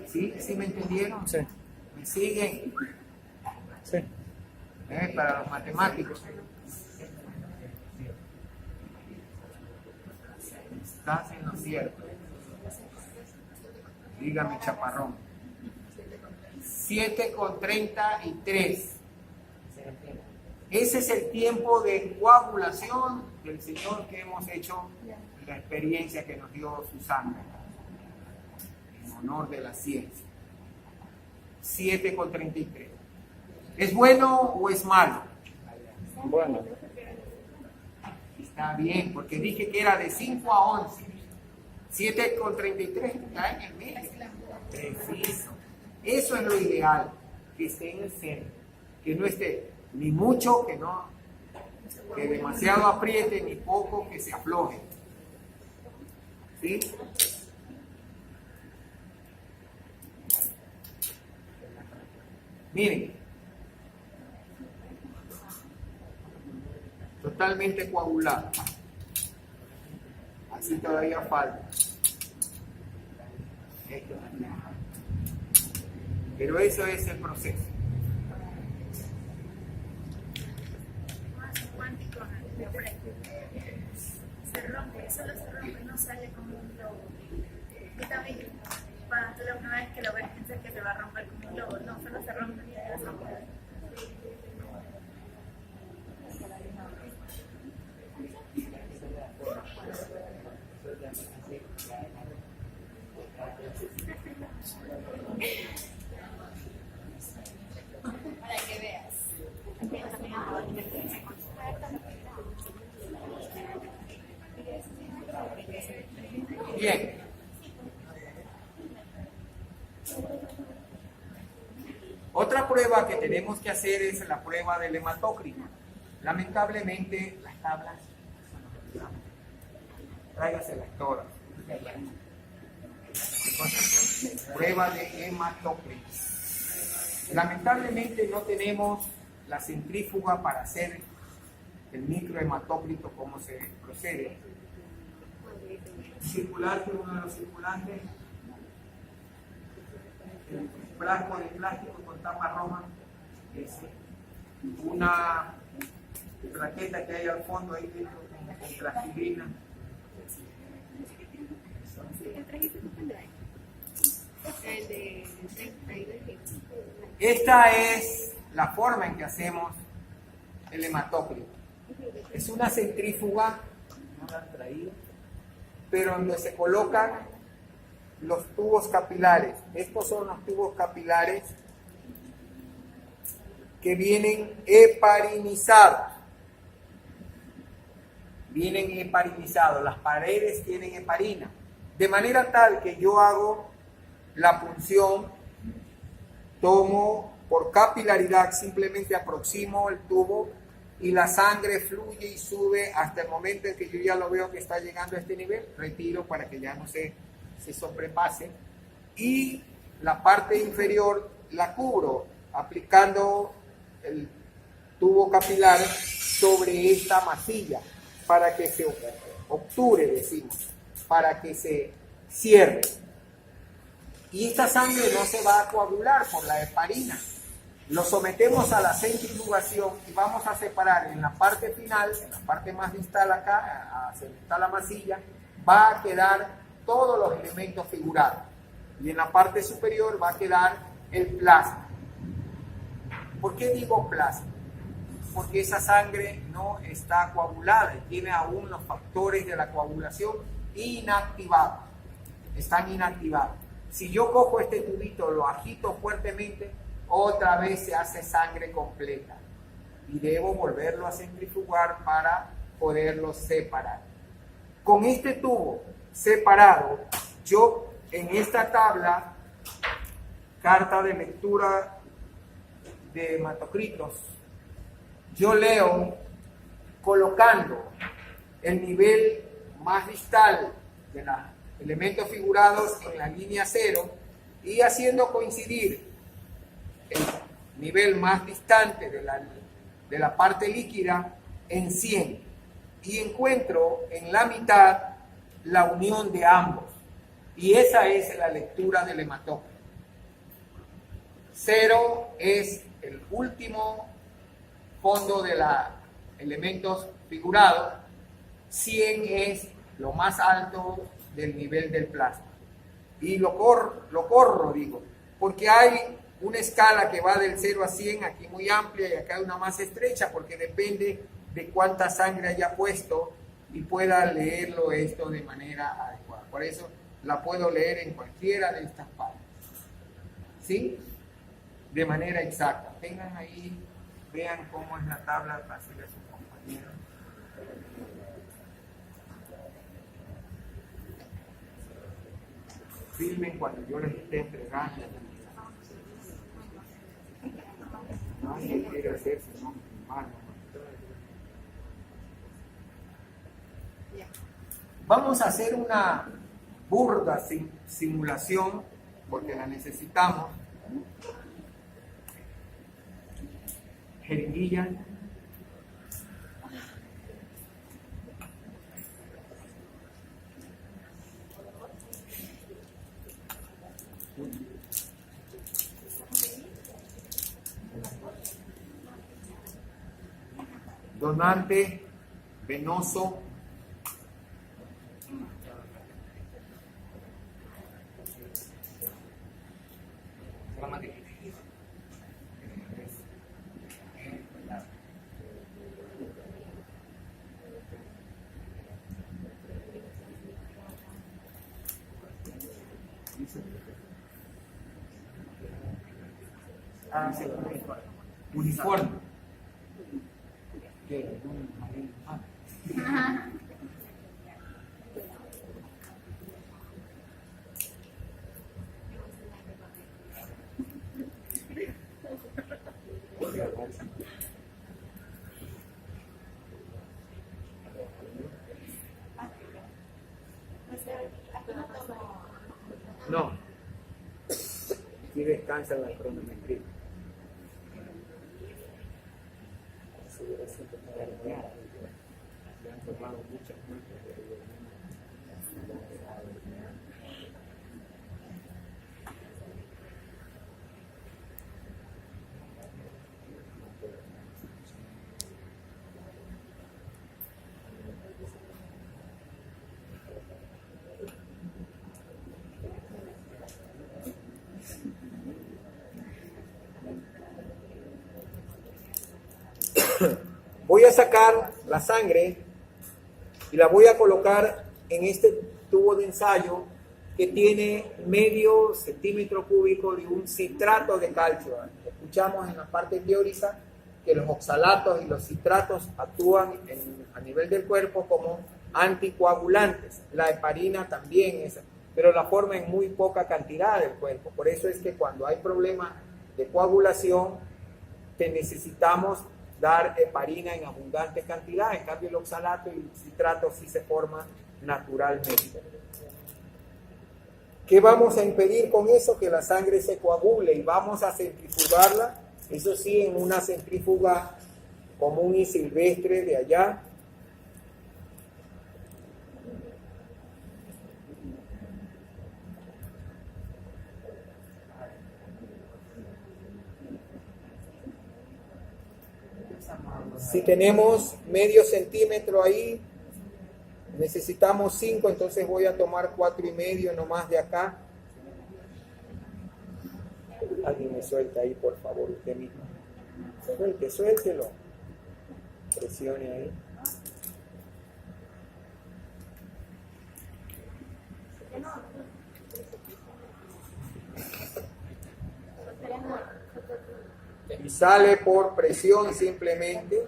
¿Sí? ¿Sí me entendieron? Sí. ¿Me siguen? Sí. Para los matemáticos. Estás en lo cierto. Dígame, chaparrón. 7,33. Ese es el tiempo de coagulación del Señor que hemos hecho, la experiencia que nos dio su sangre, en honor de la ciencia. 7,33. ¿Es bueno o es malo? Bueno. Está bien, porque dije que era de 5 a 11. 7,33 está en el medio. Preciso. Eso es lo ideal, que esté en el centro, que no esté ni mucho, que demasiado apriete, ni poco, que se afloje. ¿Sí? Miren, totalmente coagulado. Así todavía falta. Esto. Pero eso es el proceso. Cuántico, se rompe, solo se rompe, no sale como un globo. Y también, cuando tú la primera vez que lo ves, piensas que se va a romper como un globo. No, solo se rompe y ya se rompe. Para que veas. Bien. Otra prueba que tenemos que hacer es la prueba del hematócrito. Lamentablemente, las tablas, tráigaselas todas. Prueba de hematócrito. Lamentablemente no tenemos la centrífuga para hacer el microhematócrito como se procede. Circulante, uno de los circulantes, el frasco de plástico con tapa roja, es una plaqueta que hay al fondo ahí dentro con plastilina. Esta es la forma en que hacemos el hematócrito. Es una centrífuga, no la han traído, pero donde se colocan los tubos capilares. Estos son los tubos capilares que vienen heparinizados. Vienen heparinizados, las paredes tienen heparina. De manera tal que yo hago la punción, tomo por capilaridad, simplemente aproximo el tubo y la sangre fluye y sube hasta el momento en que yo ya lo veo que está llegando a este nivel, retiro para que ya no se sobrepase y la parte inferior la cubro aplicando el tubo capilar sobre esta masilla para que se obture, decimos, para que se cierre. Y esta sangre no se va a coagular por la heparina. Lo sometemos a la centrifugación y vamos a separar en la parte final, en la parte más distal acá, hacia donde está la masilla, va a quedar todos los elementos figurados. Y en la parte superior va a quedar el plasma. ¿Por qué digo plasma? Porque esa sangre no está coagulada y tiene aún los factores de la coagulación inactivados. Están inactivados. Si yo cojo este tubito, lo agito fuertemente, otra vez se hace sangre completa. Y debo volverlo a centrifugar para poderlo separar. Con este tubo separado, yo en esta tabla, carta de lectura de hematocritos, yo leo colocando el nivel más distal de los elementos figurados en la línea 0 y haciendo coincidir el nivel más distante de la parte líquida en 100 y encuentro en la mitad la unión de ambos, y esa es la lectura del hematócrito. 0 es el último fondo de los elementos figurados, 100 es lo más alto del nivel del plasma. Y lo corro, digo, porque hay una escala que va del 0 a 100, aquí muy amplia y acá una más estrecha, porque depende de cuánta sangre haya puesto y pueda leerlo esto de manera adecuada. Por eso la puedo leer en cualquiera de estas partes, ¿sí? De manera exacta. Tengan ahí, vean cómo es la tabla, pásenle a sus compañeros. Filmen cuando yo les esté entregando. Nadie quiere hacerse, ¿no? Vamos a hacer una burda simulación porque la necesitamos. Jeringuilla. Donante venoso. Sí, uniforme. No. Sí descansa la cronometría. Le han tomado muchas muestras de voy a sacar la sangre y la voy a colocar en este tubo de ensayo que tiene medio centímetro cúbico de un citrato de calcio. Escuchamos en la parte teórica que los oxalatos y los citratos actúan a nivel del cuerpo como anticoagulantes. La heparina también es, pero la forma en muy poca cantidad del cuerpo. Por eso es que cuando hay problemas de coagulación, necesitamos dar heparina en abundante cantidad. En cambio el oxalato y el citrato sí se forman naturalmente. ¿Qué vamos a impedir con eso? Que la sangre se coagule, y vamos a centrifugarla, eso sí, en una centrífuga común y silvestre de allá. Si tenemos medio centímetro ahí, necesitamos 5, entonces voy a tomar 4,5 nomás de acá. Alguien me suelta ahí, por favor, usted mismo. Suéltelo. Presione ahí. Y sale por presión simplemente.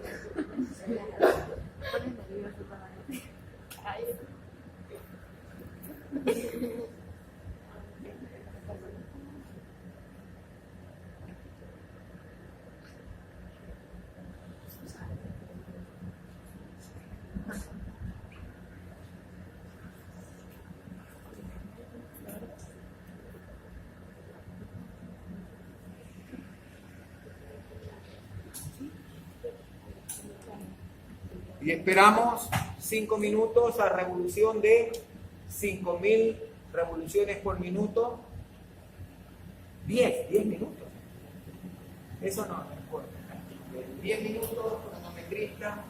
Y esperamos 5 minutos a revolución de 5000 revoluciones por minuto. 10 minutos. Eso no importa. 10 minutos, cronometrista.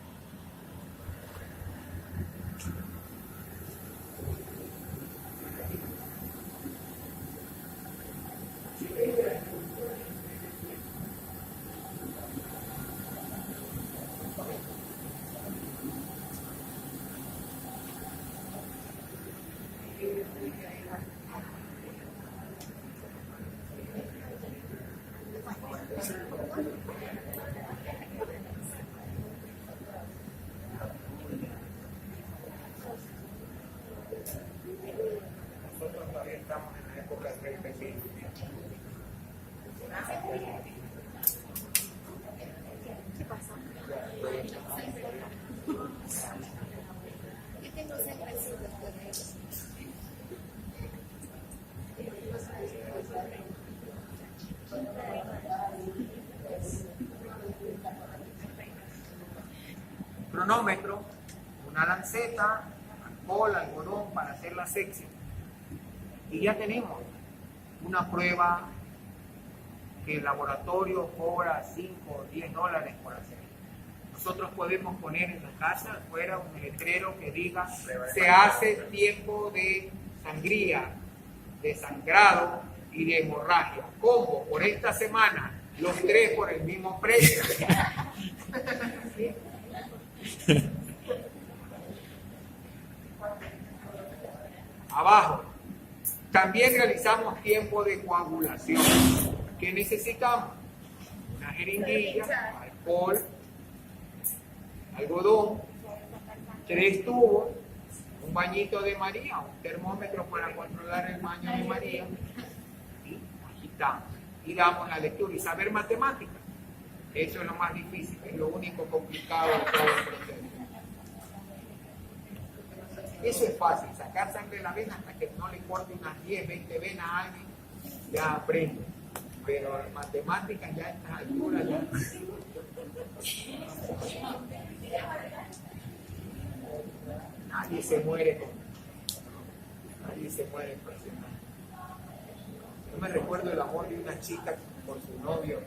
Nosotros todavía estamos en la época del rey Pelín. ¿Qué pasa? Yo tengo sangre azul después de eso. Cronómetro, una lanceta, alcohol, algodón para hacer la sección. Y ya tenemos una prueba que el laboratorio cobra 5 o 10 dólares por hacer. Nosotros podemos poner en la casa afuera un letrero que diga: se hace tiempo de sangría, de sangrado y de hemorragia. ¿Cómo? Por esta semana, los 3 por el mismo precio. Abajo. También realizamos tiempo de coagulación. ¿Qué necesitamos? Una jeringuilla, alcohol, algodón, 3 tubos, un bañito de María, un termómetro para controlar el baño de María, y agitamos y damos la lectura. Y saber matemáticas, eso es lo más difícil, es lo único complicado de todo el proceso. Eso es fácil, sacar sangre de la vena hasta que no le corte unas 10, 20 venas a alguien, ya aprende. Pero en matemáticas ya a estas alturas ya. Nadie se muere impresionante. Yo me recuerdo el amor de una chica por su novio,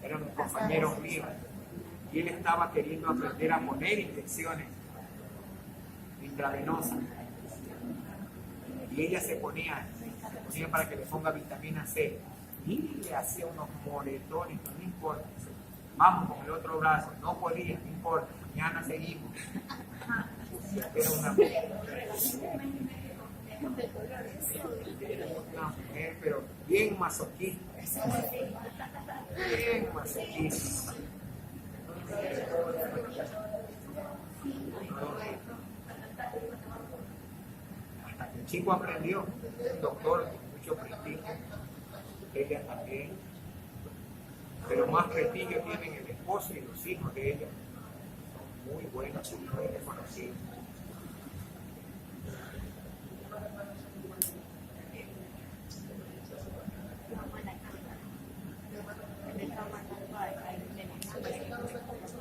eran compañeros míos, y él estaba queriendo aprender a poner inyecciones intravenosas, y ella se ponía para que le ponga vitamina C, y le hacía unos moretones, no importa, vamos con el otro brazo, no podía, no importa, mañana seguimos. Era una mujer, pero bien masoquista, bien masoquista. Hasta que el chico aprendió, un doctor de mucho prestigio, ella también, pero más prestigio tienen el esposo y los hijos de ella, son muy buenos, muy reconocidos.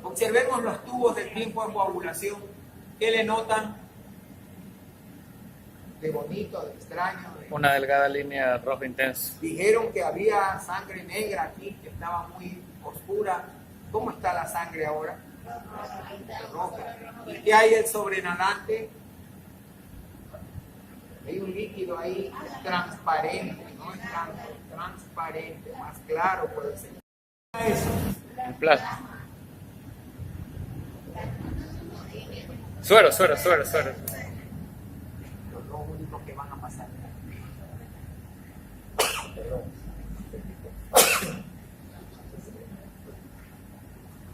Observemos los tubos del tiempo de coagulación. ¿Qué le notan? De bonito, de extraño. Una delgada línea rojo intenso. Dijeron que había sangre negra aquí, que estaba muy oscura. ¿Cómo está la sangre ahora? Roja. ¿Y qué hay del sobrenadante? Hay un líquido ahí transparente, no es transparente, más claro puede ser. Eso. En plasma. Suero. Los dos únicos que van a pasar.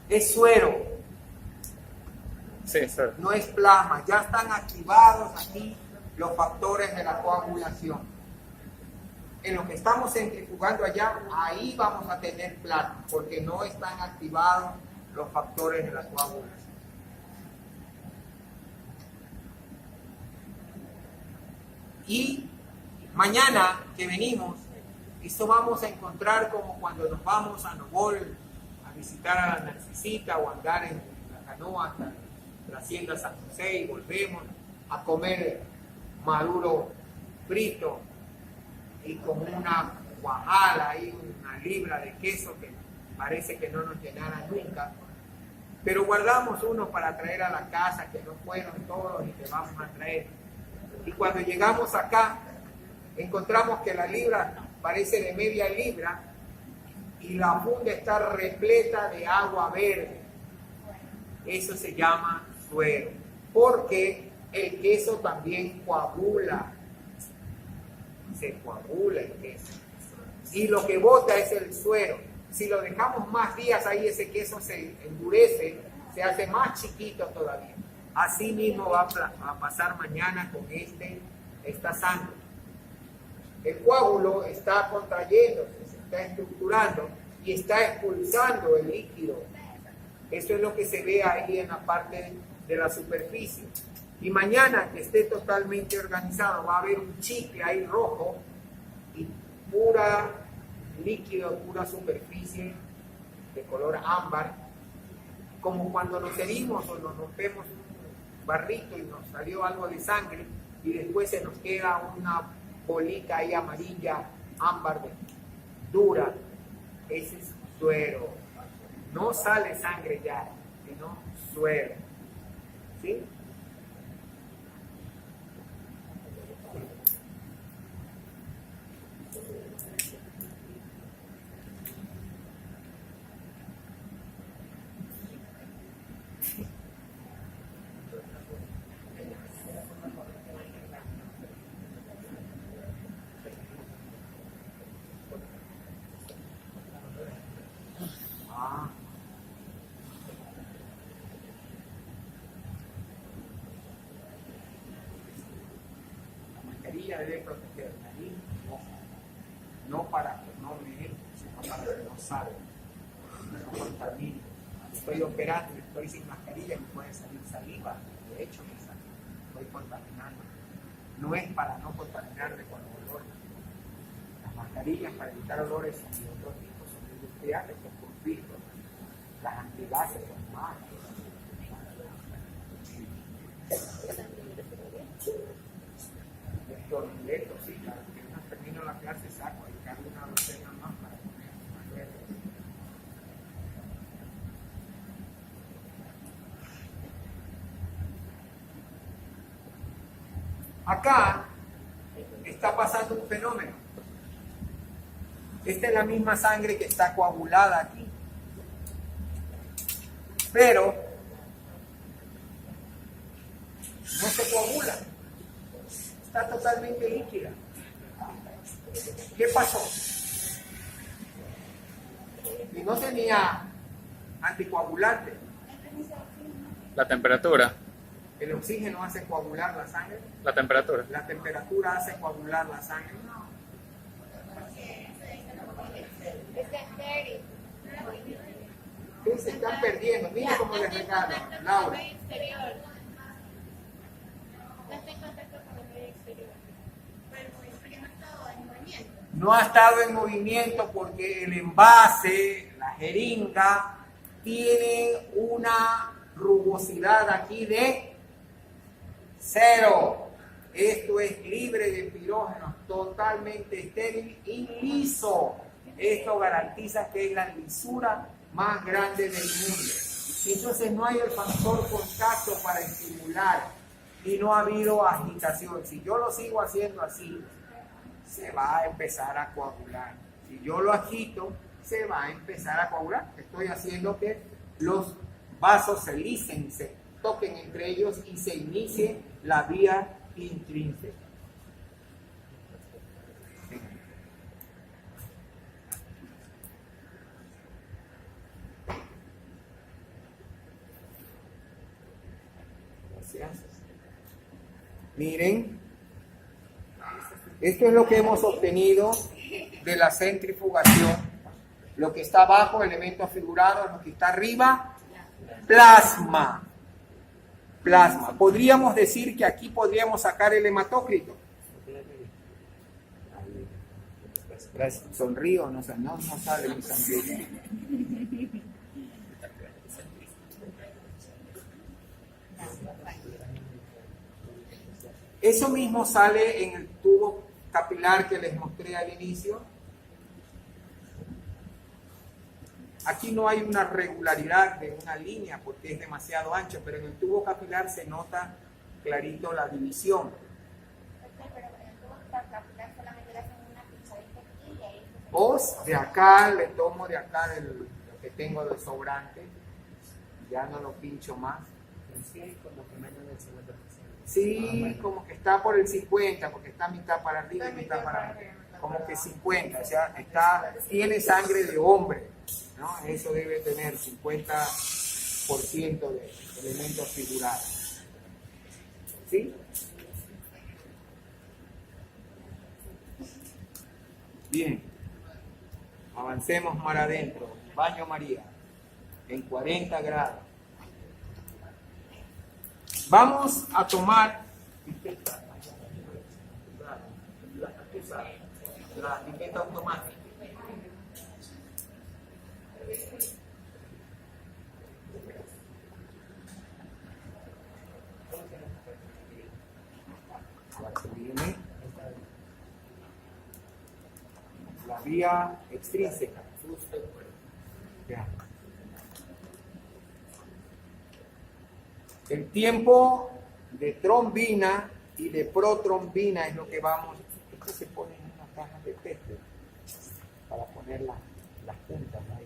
Es suero. Sí, suero. No es plasma. Ya están activados aquí los factores de la coagulación. En lo que estamos centrifugando allá, ahí vamos a tener plasma, porque no están activados los factores de la coagulación. Y mañana que venimos, esto vamos a encontrar como cuando nos vamos a Nogol a visitar a la Narcisita o andar en la canoa hasta la hacienda San José y volvemos a comer maduro frito y con una cuajada y una libra de queso que parece que no nos llenara nunca, pero guardamos uno para traer a la casa, que no fueron todos y que vamos a traer. Y cuando llegamos acá, encontramos que la libra parece de media libra y la funda está repleta de agua verde. Eso se llama suero, porque el queso también coagula, se coagula el queso. Y lo que bota es el suero. Si lo dejamos más días ahí, ese queso se endurece, se hace más chiquito todavía. Así mismo va a pasar mañana con esta sangre. El coágulo está contrayéndose, se está estructurando y está expulsando el líquido. Eso es lo que se ve ahí en la parte de la superficie. Y mañana, que esté totalmente organizado, va a haber un chicle ahí rojo y pura líquido, pura superficie de color ámbar, como cuando nos herimos o nos rompemos un barrito y nos salió algo de sangre y después se nos queda una bolita ahí amarilla, ámbar, dura. Ese es suero. No sale sangre ya, sino suero. ¿Sí? Debe proteger la nariz, no para que no me entre, sino para que no salga, no contamine. Estoy operando, estoy sin mascarilla, me puede salir saliva, de hecho me sale, estoy contaminando. No es para no contaminarme con olor. Las mascarillas para evitar olores son de otro tipo, son industriales, son por filtro. Las antigases son más. Tornileto, sí, claro, que una termino la clase saco, hay que darle una docena más para poner. Acá está pasando un fenómeno. Esta es la misma sangre que está coagulada aquí, pero no se coagula. Está totalmente líquida. ¿Qué pasó? Y no tenía anticoagulante. La temperatura. El oxígeno hace coagular la sangre. La temperatura. La temperatura hace coagular la sangre. Sí, se están perdiendo. Mira cómo les regalo, Laura. No ha estado en movimiento porque el envase, la jeringa, tiene una rugosidad aquí de 0. Esto es libre de pirógenos, totalmente estéril y liso. Esto garantiza que es la lisura más grande del mundo. Entonces no hay el factor contacto para estimular y no ha habido agitación. Si yo lo sigo haciendo así, se va a empezar a coagular. Si yo lo agito, se va a empezar a coagular. Estoy haciendo que los vasos se lisen, se toquen entre ellos y se inicie la vía intrínseca. Gracias. Miren. Esto es lo que hemos obtenido de la centrifugación. Lo que está abajo, elementos figurados, lo que está arriba, plasma. Plasma. Podríamos decir que aquí podríamos sacar el hematócrito. Gracias. Sonrío, no sale mi sonrisa. Eso mismo sale en el tubo capilar que les mostré al inicio. Aquí no hay una regularidad de una línea porque es demasiado ancho, pero en el tubo capilar se nota clarito la división. Pero por ejemplo, capilar solamente le hacen una pinchadita aquí y ahí. O de acá, le tomo de acá lo que tengo de sobrante, ya no lo pincho más. Sí, como que menos del 50%. Sí, como que está por el 50, porque está mitad para arriba y mitad para abajo. Como que 50, o sea, tiene sangre de hombre, ¿no? Eso debe tener 50% de elementos figurados. ¿Sí? Bien. Avancemos más adentro. Baño María, en 40 grados. Vamos a tomar la pipeta automática. Ahora se viene la vía extrínseca. Ya. El tiempo de trombina y de protrombina es lo que vamos. Esto se pone en una caja de PET para poner las puntas ahí.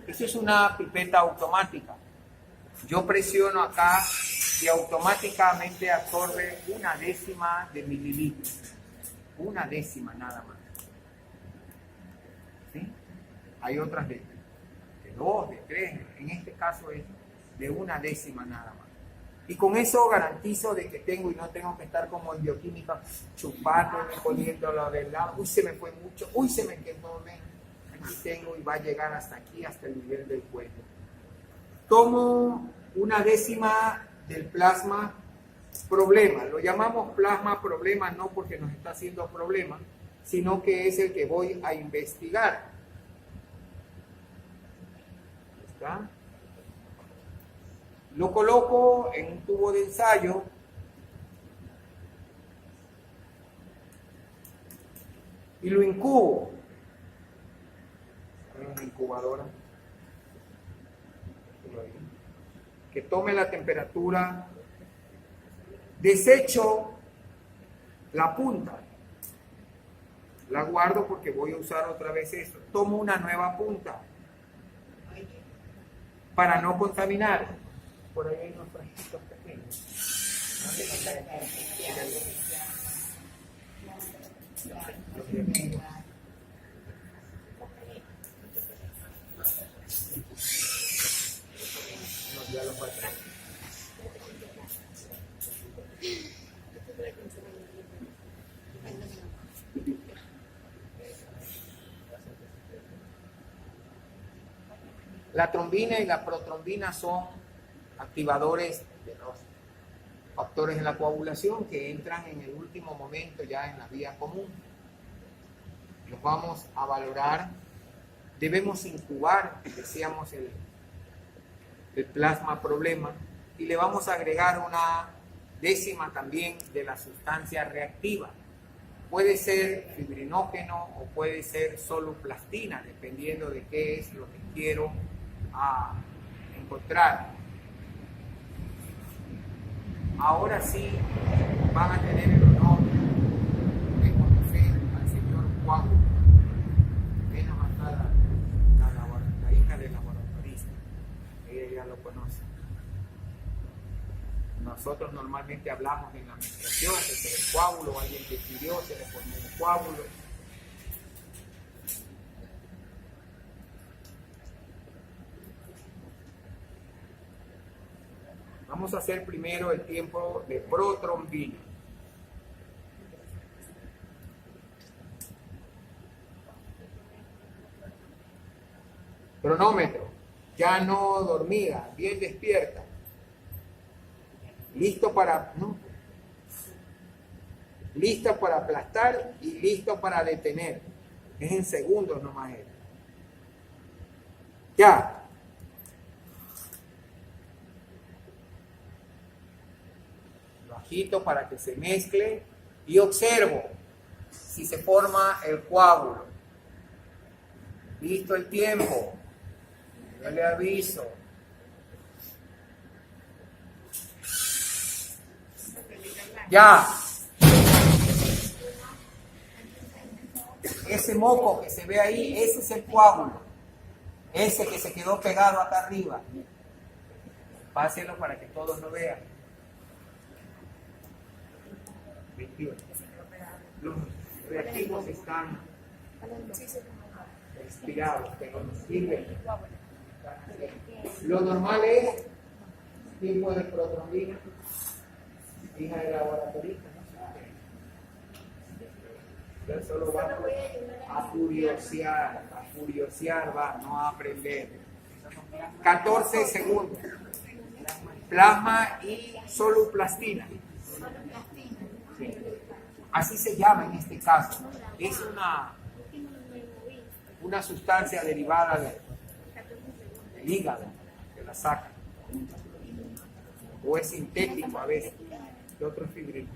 Esa es una pipeta automática. Yo presiono acá y automáticamente absorbe 1/10 de mililitro. 1/10 nada más. ¿Sí? Hay otras de 2, de 3, en este caso es de 1/10 nada más. Y con eso garantizo de que tengo y no tengo que estar como en bioquímica chupando y poniéndolo del lado. Uy, se me fue mucho, uy, se me quedó menos. Aquí tengo y va a llegar hasta aquí, hasta el nivel del cuello. Tomo 1/10 del plasma problema. Lo llamamos plasma problema no porque nos está haciendo problema, sino que es el que voy a investigar. ¿Está? Lo coloco en un tubo de ensayo. Y lo incubo. En una incubadora. Que tome la temperatura. Desecho la punta. La guardo porque voy a usar otra vez esto. Tomo una nueva punta. Para no contaminar. Por ahí hay unos frasquitos pequeños. No, ya lo falta. La trombina y la protrombina son activadores de los factores de la coagulación que entran en el último momento ya en la vía común. Los vamos a valorar. Debemos incubar, decíamos, el plasma problema y le vamos a agregar 1/10 también de la sustancia reactiva. Puede ser fibrinógeno o puede ser solo plastina, dependiendo de qué es lo que quiero encontrar. Ahora sí van a tener el honor de conocer al señor Coágulo. Menos acá la hija del laboratorista. Ella ya lo conoce. Nosotros normalmente hablamos en la administración de el coágulo, alguien que estudió, se le pone un coágulo. Vamos a hacer primero el tiempo de protrombina. Cronómetro, ya no dormida, bien despierta. Listo para, ¿no? Listo para aplastar y listo para detener. Es en segundos nomás. Ya. Lo agito para que se mezcle y observo si se forma el coágulo. Listo el tiempo. Yo le aviso. Ya. Ese moco que se ve ahí, ese es el coágulo. Ese que se quedó pegado acá arriba. Pásenlo para que todos lo vean. 21. Los reactivos están expirados, pero no sirven. Lo normal es tiempo de protrombina, hija de laboratorista, ¿no? Ya solo va a curiosear, va, no a aprender. 14 segundos. Plasma y soluplastina. Sí. Así se llama en este caso. Es una sustancia derivada del hígado, que la saca. O es sintético a veces. El otro es fibrina.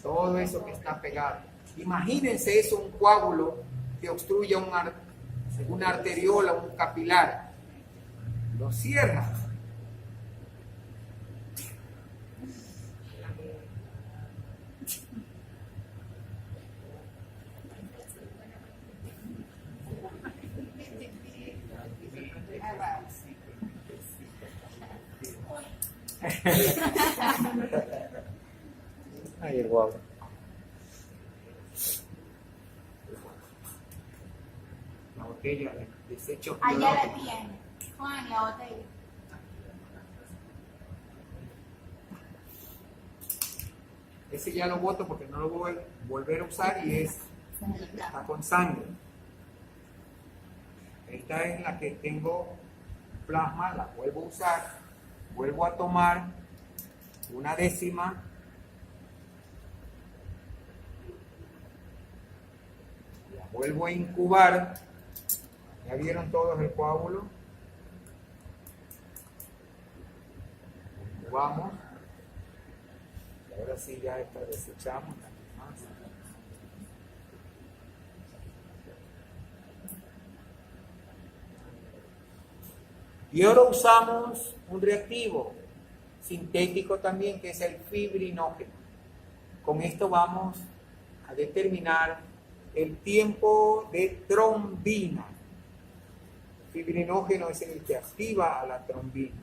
Todo eso que está pegado. Imagínense eso, un coágulo que obstruye una arteriola, un capilar. Lo cierra. Ahí el guau. La botella de desechos Allá la biológicos. tiene. Juan, la botella. Ese ya lo boto porque no lo voy a volver a usar y está con sangre. Esta es la que tengo plasma, la vuelvo a usar, vuelvo a tomar una décima. La vuelvo a incubar. ¿Ya vieron todos el coágulo? Incubamos. Y ahora sí ya esta desechamos. Y ahora usamos un reactivo sintético también, que es el fibrinógeno. Con esto vamos a determinar el tiempo de trombina. El fibrinógeno es el que activa a la trombina.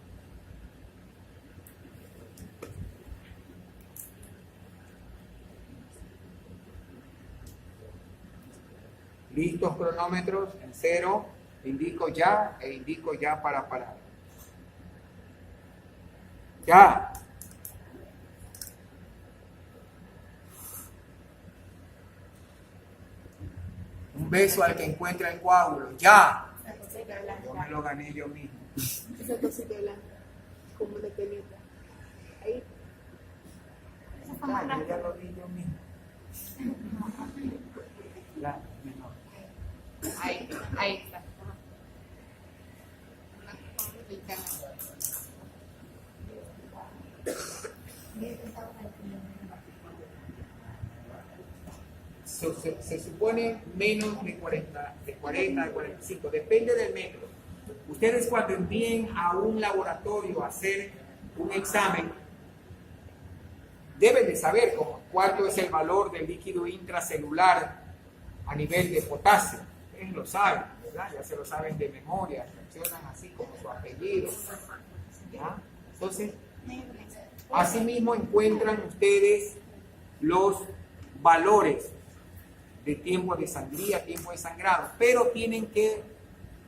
Listos cronómetros en 0. Indico ya e indico ya para parar. Ya. Un beso al que encuentra el coágulo. Ya. Yo me lo gané yo mismo. Esa cosita blanca, como de pelita. Ahí. Ya, yo ya lo vi yo mismo. La menor. Ahí está. Se supone menos de 40, de 45, depende del método. Ustedes cuando envíen a un laboratorio a hacer un examen, deben de saber cuánto es el valor del líquido intracelular a nivel de potasio. Ustedes lo saben, ¿verdad? Ya se lo saben de memoria, mencionan así como su apellido. ¿Ya? Entonces, asimismo encuentran ustedes los valores de tiempo de sangría, tiempo de sangrado, pero tienen que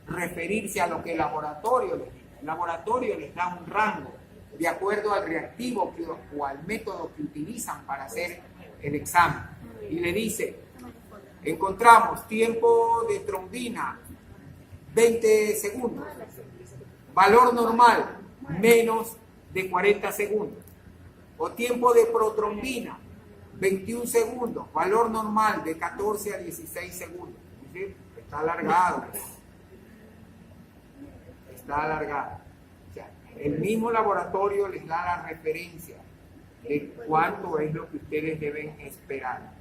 referirse a lo que el laboratorio les diga. El laboratorio les da un rango de acuerdo al reactivo o al método que utilizan para hacer el examen. Y le dice, encontramos tiempo de trombina 20 segundos, valor normal menos de 40 segundos. O tiempo de protrombina, 21 segundos. Valor normal de 14 a 16 segundos. ¿Sí? Está alargado. Está alargado. O sea, el mismo laboratorio les da la referencia de cuánto es lo que ustedes deben esperar.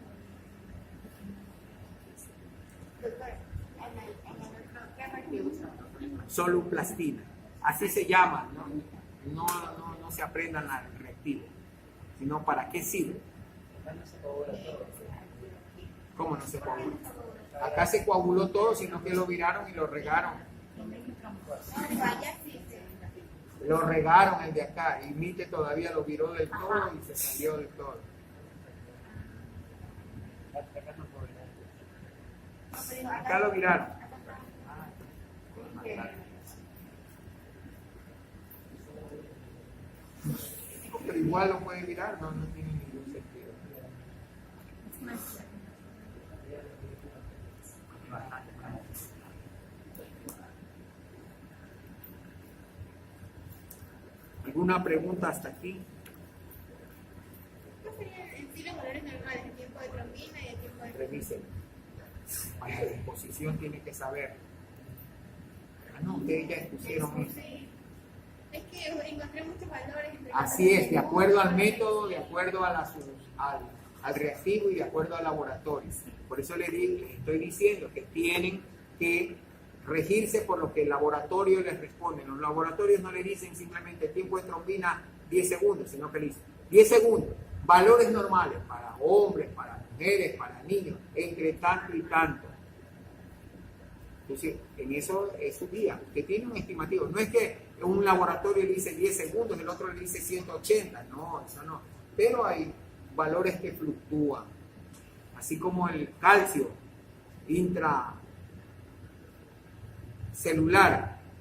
Doctor, en el otro, ¿qué reactivo usa? Soluplastina. Así se llama, ¿no? No se aprendan al reactivo, sino para qué sirve. ¿Cómo no se coagula? Acá se coaguló todo, sino que lo viraron y lo regaron. Vaya, sí. Lo regaron el de acá, y Mite todavía lo viró del todo y se salió del todo. Acá lo viraron. Pero igual lo puede virar, no tiene ningún sentido. ¿Alguna pregunta hasta aquí? ¿Qué serían en sí los valores normales? El tiempo de trombina y el tiempo de... Revisen. Para la disposición tiene que saber. Ah, no, ustedes ya expusieron eso. Sí. Es que encontré muchos valores. Así es, de acuerdo al método, de acuerdo a al reactivo y de acuerdo al laboratorio. Por eso les estoy diciendo que tienen que regirse por lo que el laboratorio les responde. Los laboratorios no le dicen simplemente tiempo de trombina 10 segundos, sino que le dicen 10 segundos, valores normales para hombres, para mujeres, para niños, entre tanto y tanto. Entonces, en eso es su guía. Usted tiene un estimativo. No es que un laboratorio le dice 10 segundos, el otro le dice 180. No, eso no. Pero hay valores que fluctúan. Así como el calcio intracelular.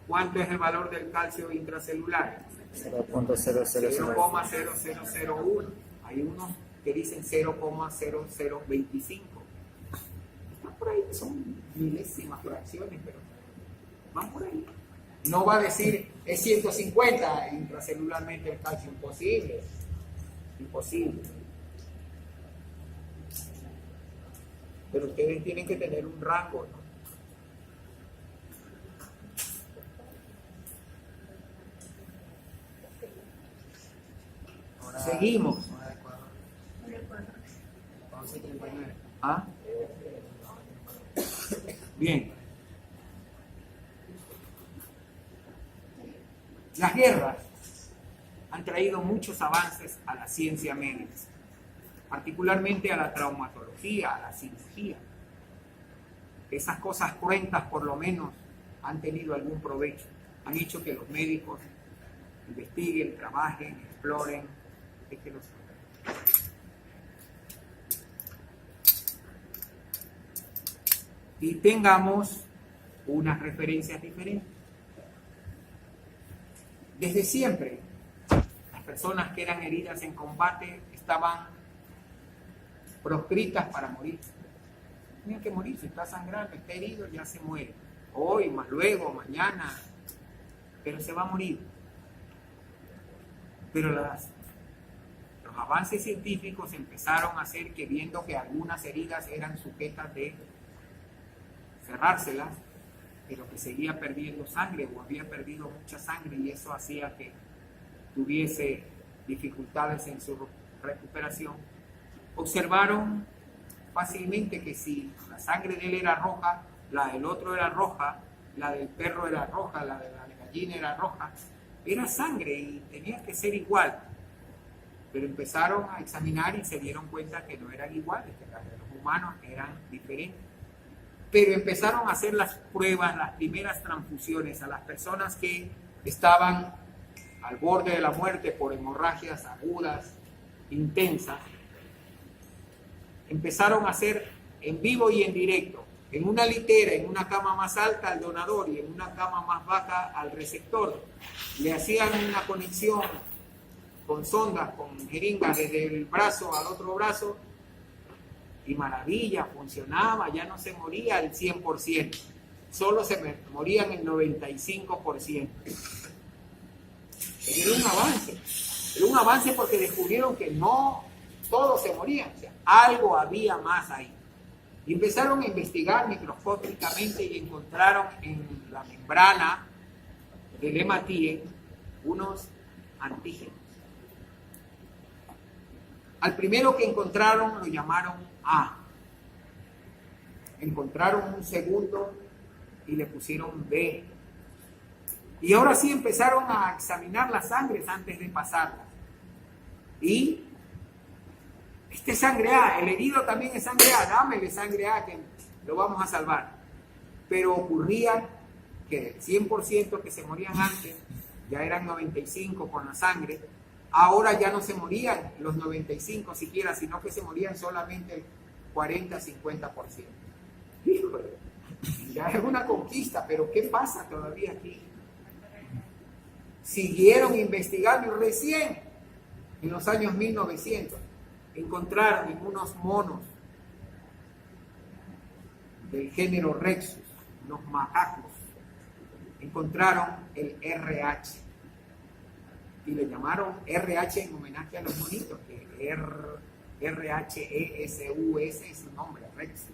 ¿Cuánto es el valor del calcio intracelular? 0,0001. Hay unos que dicen 0,0025. Por ahí son milésimas fracciones, pero van por ahí. No va a decir es 150 intracelularmente el calcio, imposible. Pero ustedes tienen que tener un rango, ¿no? Seguimos. ¿Ah? Bien. Las guerras han traído muchos avances a la ciencia médica, particularmente a la traumatología, a la cirugía. Esas cosas cruentas, por lo menos, han tenido algún provecho. Han hecho que los médicos investiguen, trabajen, exploren. Y tengamos unas referencias diferentes. Desde siempre, las personas que eran heridas en combate estaban proscritas para morir. Tenían que morir, si está sangrando, está herido, ya se muere. Hoy, más luego, mañana, pero se va a morir. Pero los avances científicos empezaron a hacer que, viendo que algunas heridas eran sujetas de cerrárselas, pero que seguía perdiendo sangre o había perdido mucha sangre, y eso hacía que tuviese dificultades en su recuperación, observaron fácilmente que si la sangre de él era roja, la del otro era roja, la del perro era roja, la de la gallina era roja, era sangre y tenía que ser igual. Pero empezaron a examinar y se dieron cuenta que no eran iguales, que las de los humanos eran diferentes. Pero empezaron a hacer las pruebas, las primeras transfusiones a las personas que estaban al borde de la muerte por hemorragias agudas, intensas. Empezaron a hacer en vivo y en directo, en una litera, en una cama más alta al donador y en una cama más baja al receptor. Le hacían una conexión con sondas, con jeringas desde el brazo al otro brazo, y maravilla, funcionaba, ya no se moría al 100%, solo se morían el 95%. Era un avance. Era un avance porque descubrieron que no todos se morían, o sea, algo había más ahí. Y empezaron a investigar microscópicamente y encontraron en la membrana del hematíe unos antígenos. Al primero que encontraron lo llamaron A. Encontraron un segundo y le pusieron B. Y ahora sí empezaron a examinar las sangres antes de pasarlas. Y este es sangre A, el herido también es sangre A, dámele sangre A que lo vamos a salvar. Pero ocurría que el 100% que se morían antes, ya eran 95 con la sangre, ahora ya no se morían los 95 siquiera, sino que se morían solamente el 40-50%. Híjole, ya es una conquista, pero ¿qué pasa todavía aquí? Siguieron investigando y recién en los años 1900 encontraron en unos monos del género Rexus, los macacos, encontraron el RH y le llamaron RH en homenaje a los monitos, que RHESUS es su nombre, Rexus.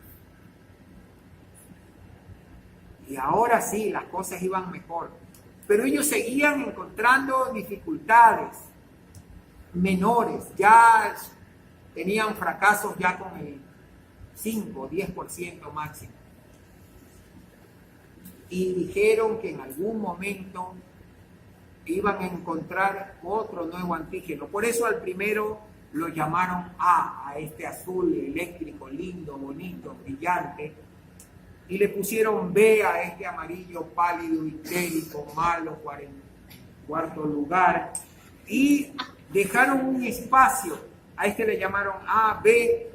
Y ahora sí, las cosas iban mejor, pero ellos seguían encontrando dificultades menores, ya tenían fracasos ya con el 5 o 10% máximo. Y dijeron que en algún momento iban a encontrar otro nuevo antígeno. Por eso al primero lo llamaron a este azul eléctrico, lindo, bonito, brillante. Y le pusieron B a este amarillo pálido, histérico, malo, cuarto lugar. Y dejaron un espacio. A este le llamaron A, B,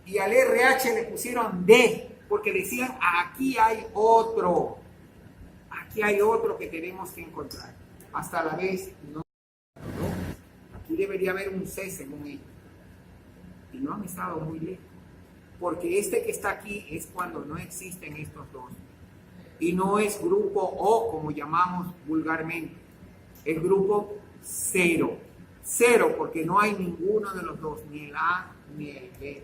y al RH le pusieron D, porque decían, aquí hay otro que tenemos que encontrar. Hasta la vez, no. Aquí debería haber un C según ellos. Y no han estado muy lejos, porque este que está aquí es cuando no existen estos dos. Y no es grupo O, como llamamos vulgarmente, es grupo 0. 0, porque no hay ninguno de los dos, ni el A ni el B.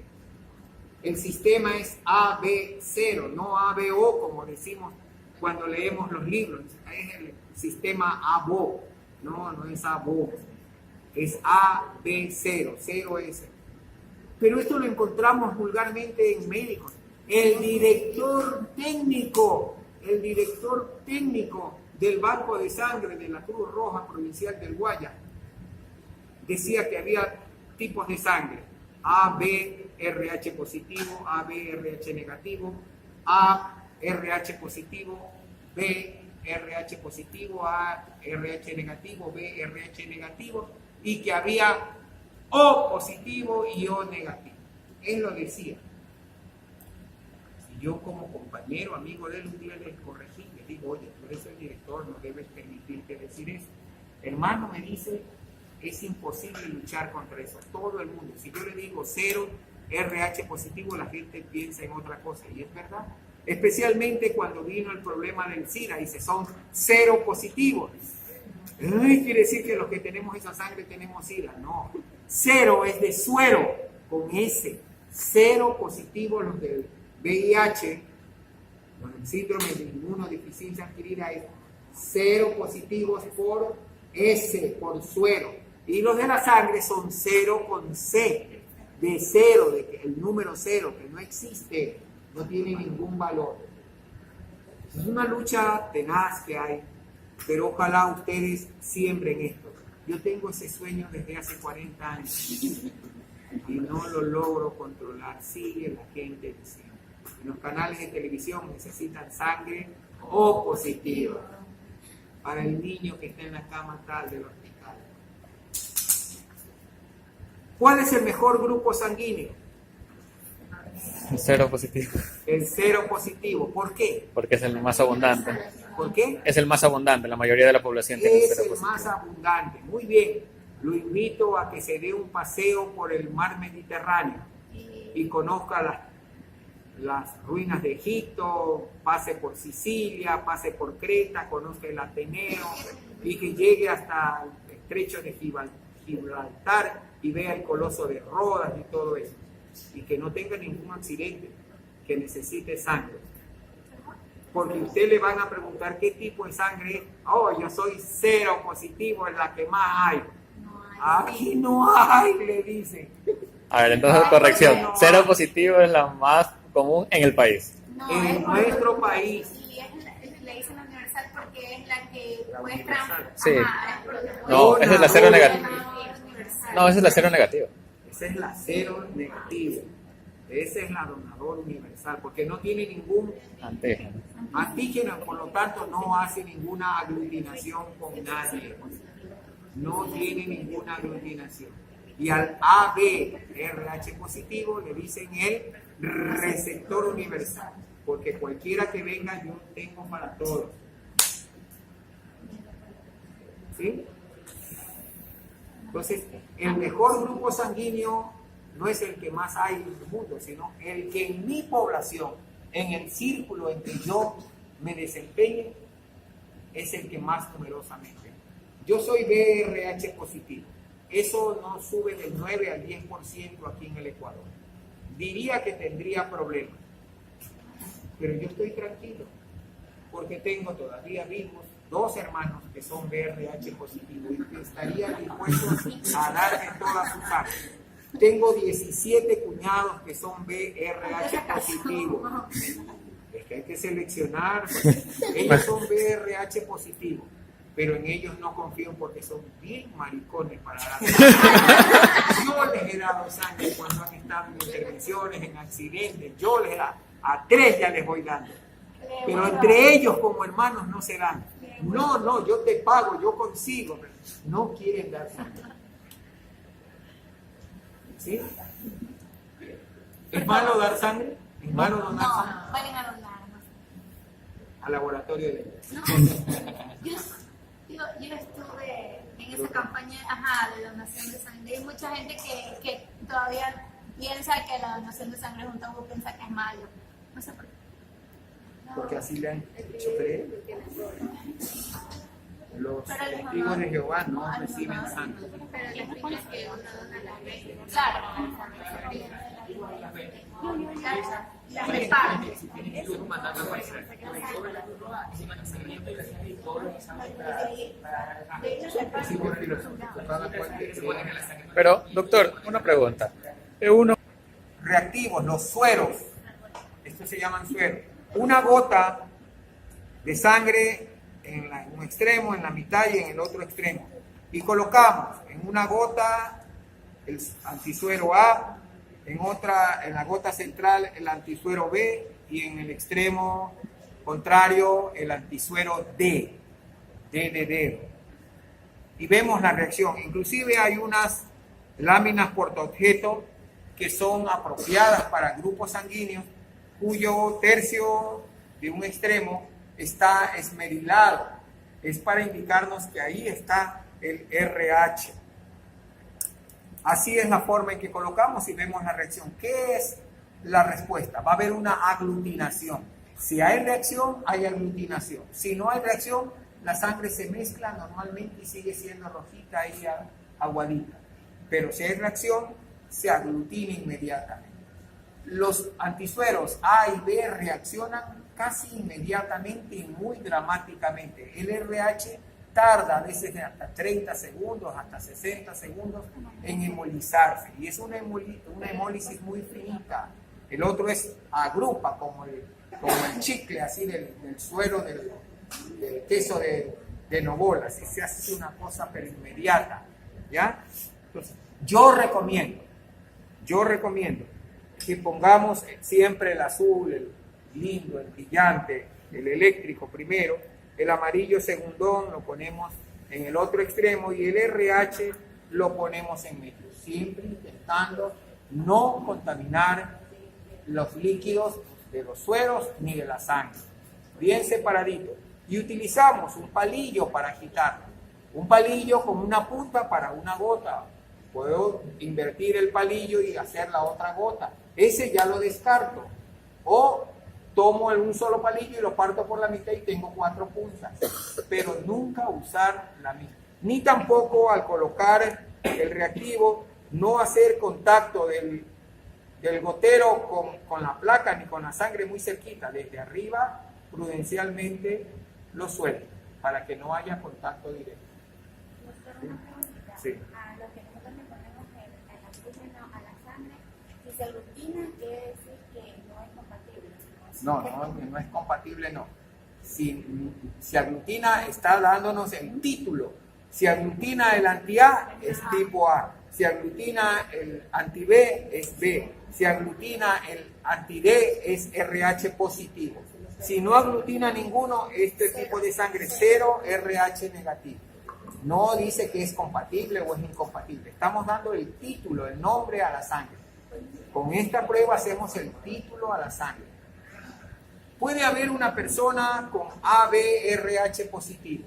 El sistema es AB0, no ABO, como decimos cuando leemos los libros. Es el sistema ABO, no es ABO, es AB0, 0S. Pero esto lo encontramos vulgarmente en médicos. El director técnico del Banco de Sangre de la Cruz Roja Provincial del Guayas decía que había tipos de sangre: A, B, RH positivo, A, B, RH negativo, A, RH positivo, B, RH positivo, A, RH negativo, B, RH negativo, y que había O positivo y O negativo. Él lo decía. Y yo como compañero, amigo de él, un día le corregí, le digo, oye, tú eres el director, no debes permitirte decir eso. Hermano, me dice, es imposible luchar contra eso. Todo el mundo, si yo le digo 0 RH positivo, la gente piensa en otra cosa, y es verdad. Especialmente cuando vino el problema del SIDA, dice, son 0 positivos. Quiere decir que los que tenemos esa sangre tenemos SIDA. No, 0 es de suero, con S. 0 positivos los del VIH, los del síndrome de inmunodeficiencia adquirida, es 0 positivos por S, por suero. Y los de la sangre son 0 con C, de 0, de que el número 0, que no existe, no tiene ningún valor. Es una lucha tenaz que hay, pero ojalá ustedes siembren esto. Yo tengo ese sueño desde hace 40 años y no lo logro controlar. Sigue la gente diciendo. En los canales de televisión necesitan sangre O positiva para el niño que está en la cama tal del hospital. ¿Cuál es el mejor grupo sanguíneo? El 0 positivo. El 0 positivo. ¿Por qué? Porque es el más abundante. ¿Por qué? Es el más abundante, la mayoría de la población tiene Es 0 el positivo. más abundante. Muy bien. Lo invito a que se dé un paseo por el mar Mediterráneo y conozca las ruinas de Egipto, pase por Sicilia, pase por Creta, conozca el Ateneo y que llegue hasta estrecho de Gibraltar y vea el coloso de Rodas y todo eso. Y que no tenga ningún accidente, que necesite sangre. Porque usted le van a preguntar qué tipo de sangre es. Oh, yo soy cero positivo, es la que más hay. Aquí no hay, le dicen. A ver, entonces corrección. Cero positivo es la más común en el país. No, En es nuestro país. Sí, le dicen la universal porque es la que La muestra. universal. Sí. Ajá, es porque No, esa es la cero negativa. universal. No, esa es la cero negativa. Esa es la cero negativa. Esa es la donadora universal, porque no tiene ningún Antígeno. antígeno, por lo tanto no hace ninguna aglutinación con nadie. No tiene ninguna aglutinación. Y al ABRH positivo le dicen el receptor universal, porque cualquiera que venga yo tengo para todos. ¿Sí? Entonces, el mejor grupo sanguíneo no es el que más hay en el mundo, sino el que en mi población, en el círculo en que yo me desempeñe, es el que más numerosamente. Yo soy BRH positivo. Eso no sube del 9 al 10% aquí en el Ecuador. Diría que tendría problemas. Pero yo estoy tranquilo, porque tengo todavía vivos 2 hermanos que son BRH positivos y que estarían dispuestos a darme toda su sangre. Tengo 17 cuñados que son BRH positivos. Es que hay que seleccionar, porque ellos son BRH positivos, pero en ellos no confío porque son bien maricones para dar sangre. Yo les he dado sangre cuando han estado en intervenciones, en accidentes. Yo les he dado, a 3 ya les voy dando. Pero entre ellos como hermanos no se dan. No, yo te pago, yo consigo. Pero no quieren dar sangre. ¿Sí? ¿Es malo dar sangre? ¿Es malo donar sangre? No, pueden donar. Al laboratorio de... No, yo estuve en esa campaña de donación de sangre. Hay mucha gente que todavía piensa que la donación de sangre es un tabú, piensa que es malo. No sé por qué. Porque así le han hecho creer. Los Pero les testigos de donan. Jehová no les reciben donan. sangre. Pero les explica que uno dona la fe. Claro. La reparte. De hecho, se Sí, por filosófico, cada cual que crea. Pero, doctor, una pregunta. Uno, Reactivos, los sueros. Estos se llaman sueros. Una gota de sangre en un extremo, en la mitad y en el otro extremo. Y colocamos en una gota el antisuero A, en la gota central el antisuero B y en el extremo contrario el antisuero D de dedo. Y vemos la reacción. Inclusive hay unas láminas portaobjeto que son apropiadas para grupos sanguíneos cuyo tercio de un extremo está esmerilado. Es para indicarnos que ahí está el RH. Así es la forma en que colocamos y vemos la reacción. ¿Qué es la respuesta? Va a haber una aglutinación. Si hay reacción, hay aglutinación. Si no hay reacción, la sangre se mezcla normalmente y sigue siendo rojita y aguadita. Pero si hay reacción, se aglutina inmediatamente. Los antisueros A y B reaccionan casi inmediatamente y muy dramáticamente. El RH tarda a veces hasta 30 segundos, hasta 60 segundos en hemolizarse. Y es una hemólisis muy finita. El otro es agrupa, como el chicle así del suero del queso de Novola. Así se hace una cosa pero inmediata. ¿Ya? Entonces, yo recomiendo que pongamos siempre el azul, el lindo, el brillante, el eléctrico primero, el amarillo segundón lo ponemos en el otro extremo y el RH lo ponemos en medio, siempre intentando no contaminar los líquidos de los sueros ni de la sangre, bien separadito. Y utilizamos un palillo para agitarlo, un palillo con una punta para una gota. Puedo invertir el palillo y hacer la otra gota. Ese ya lo descarto. O tomo un solo palillo y lo parto por la mitad y tengo 4 puntas. Pero nunca usar la misma. ni tampoco al colocar el reactivo no hacer contacto del gotero con la placa ni con la sangre muy cerquita. Desde arriba prudencialmente lo suelta para que no haya contacto directo. Sí. A lo que nosotros le ponemos el oxígeno a la sangre, si se aglutina, quiere decir que no es compatible. No es compatible, no. Si aglutina, está dándonos el título. Si aglutina el anti-A, es tipo A. Si aglutina el anti-B, es B. Si aglutina el anti-D, es RH positivo. Si no aglutina ninguno, este tipo de sangre 0, RH negativo. No dice que es compatible o es incompatible. Estamos dando el título, el nombre a la sangre. Con esta prueba hacemos el título a la sangre. Puede haber una persona con ABRH positivo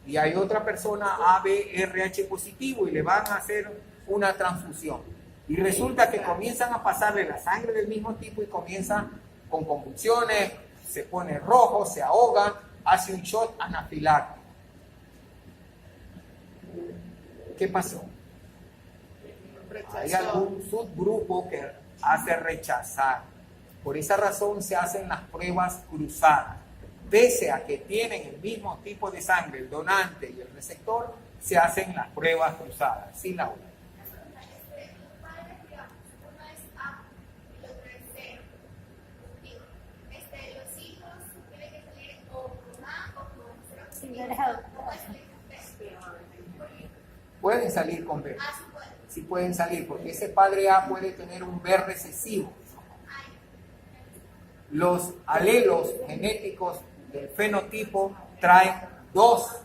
y hay otra persona ABRH positivo y le van a hacer una transfusión. Y resulta que comienzan a pasarle la sangre del mismo tipo y comienzan con convulsiones, se pone rojo, se ahoga, hace un shot anafiláctico. ¿Qué pasó? Hay algún subgrupo que hace rechazar. Por esa razón se hacen las pruebas cruzadas. Pese a que tienen el mismo tipo de sangre, el donante y el receptor, se hacen las pruebas cruzadas. Sí, Laura. Pueden salir con B. Sí pueden salir, porque ese padre A puede tener un B recesivo. Los alelos genéticos del fenotipo traen 2.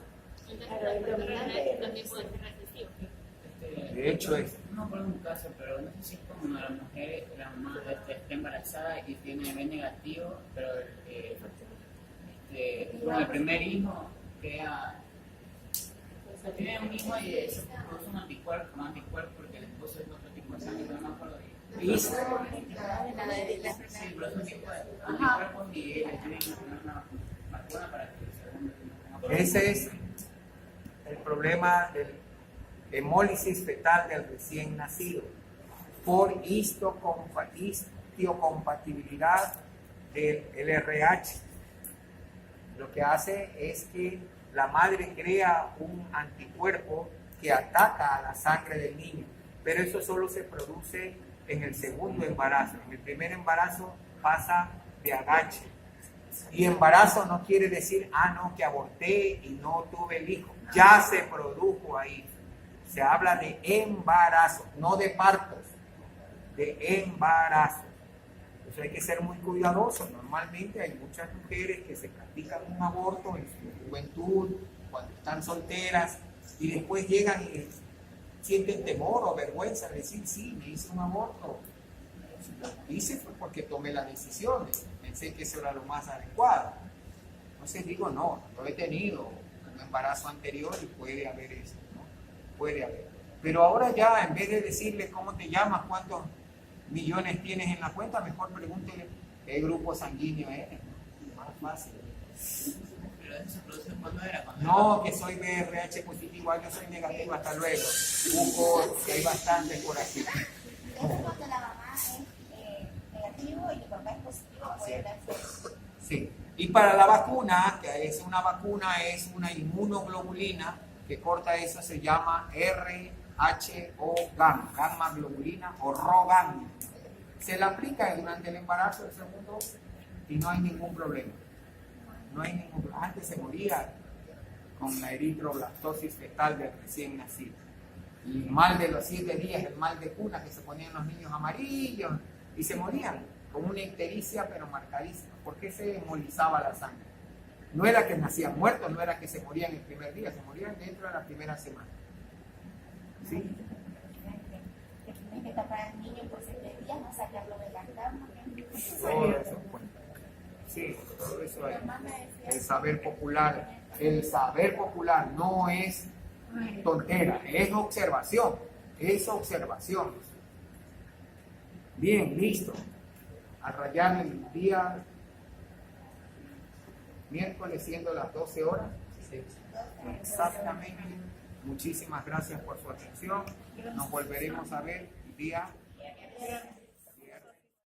De hecho es. No por un caso, pero no sé si es como la mujer, la mamá está embarazada y tiene B negativo, pero como el primer hijo queda, o sea, tiene un hijo y eso produce un anticuerpo porque el esposo es otro tipo de sangre, no me acuerdo bien. ¿Listo? Sí, pero es un tipo de anticuerpos y le tienen que poner una vacuna para que se Ese es el problema del hemólisis fetal del recién nacido por histocompatibilidad del LRH. Lo que hace es que la madre crea un anticuerpo que ataca a la sangre del niño, pero eso solo se produce en el segundo embarazo. En el primer embarazo pasa de agache. Y embarazo no quiere decir, no, que aborté y no tuve el hijo. Ya se produjo ahí. Se habla de embarazo, no de partos, de embarazo. Entonces hay que ser muy cuidadosos. Normalmente hay muchas mujeres que se practican un aborto en su juventud, cuando están solteras, y después llegan y sienten temor o vergüenza de decir, sí, me hice un aborto. Lo hice fue porque tomé la decisión, pensé que eso era lo más adecuado. Entonces digo, no, yo he tenido un embarazo anterior y puede haber eso, ¿no? Puede haber. Pero ahora ya, en vez de decirle cómo te llamas, cuántos millones tienes en la cuenta, mejor pregúntele qué grupo sanguíneo eres, ¿no? Más fácil. Pero eso se produce cuando era. No, que soy BRH positivo, yo soy negativo, hasta luego. Busco que hay bastantes por aquí. Entonces, cuando la mamá es negativo y el papá es positivo, puede darse. Sí. Y para la vacuna, que es una vacuna, es una inmunoglobulina que corta eso, se llama RHO gamma, gamma globulina o RHO-gamma. Se la aplica durante el embarazo del segundo y no hay ningún problema. No hay ningún problema. Antes se moría con la eritroblastosis fetal del recién nacido. Y el mal de los 7 días, el mal de cuna que se ponían los niños amarillos y se morían con una ictericia pero marcadísima. ¿Por qué se hemolizaba la sangre? No era que nacían muertos, no era que se morían el primer día, se morían dentro de la primera semana. ¿Sí? Que tienes que tapar al niño por 7 días, no sacarlo de la cama. Todo eso cuenta. Sí, todo eso es. El saber popular no es tontera, es observación, Bien, listo. A rayar el día miércoles siendo las 12 horas. Sí. Exactamente. Muchísimas gracias por su atención. Nos volveremos a ver el día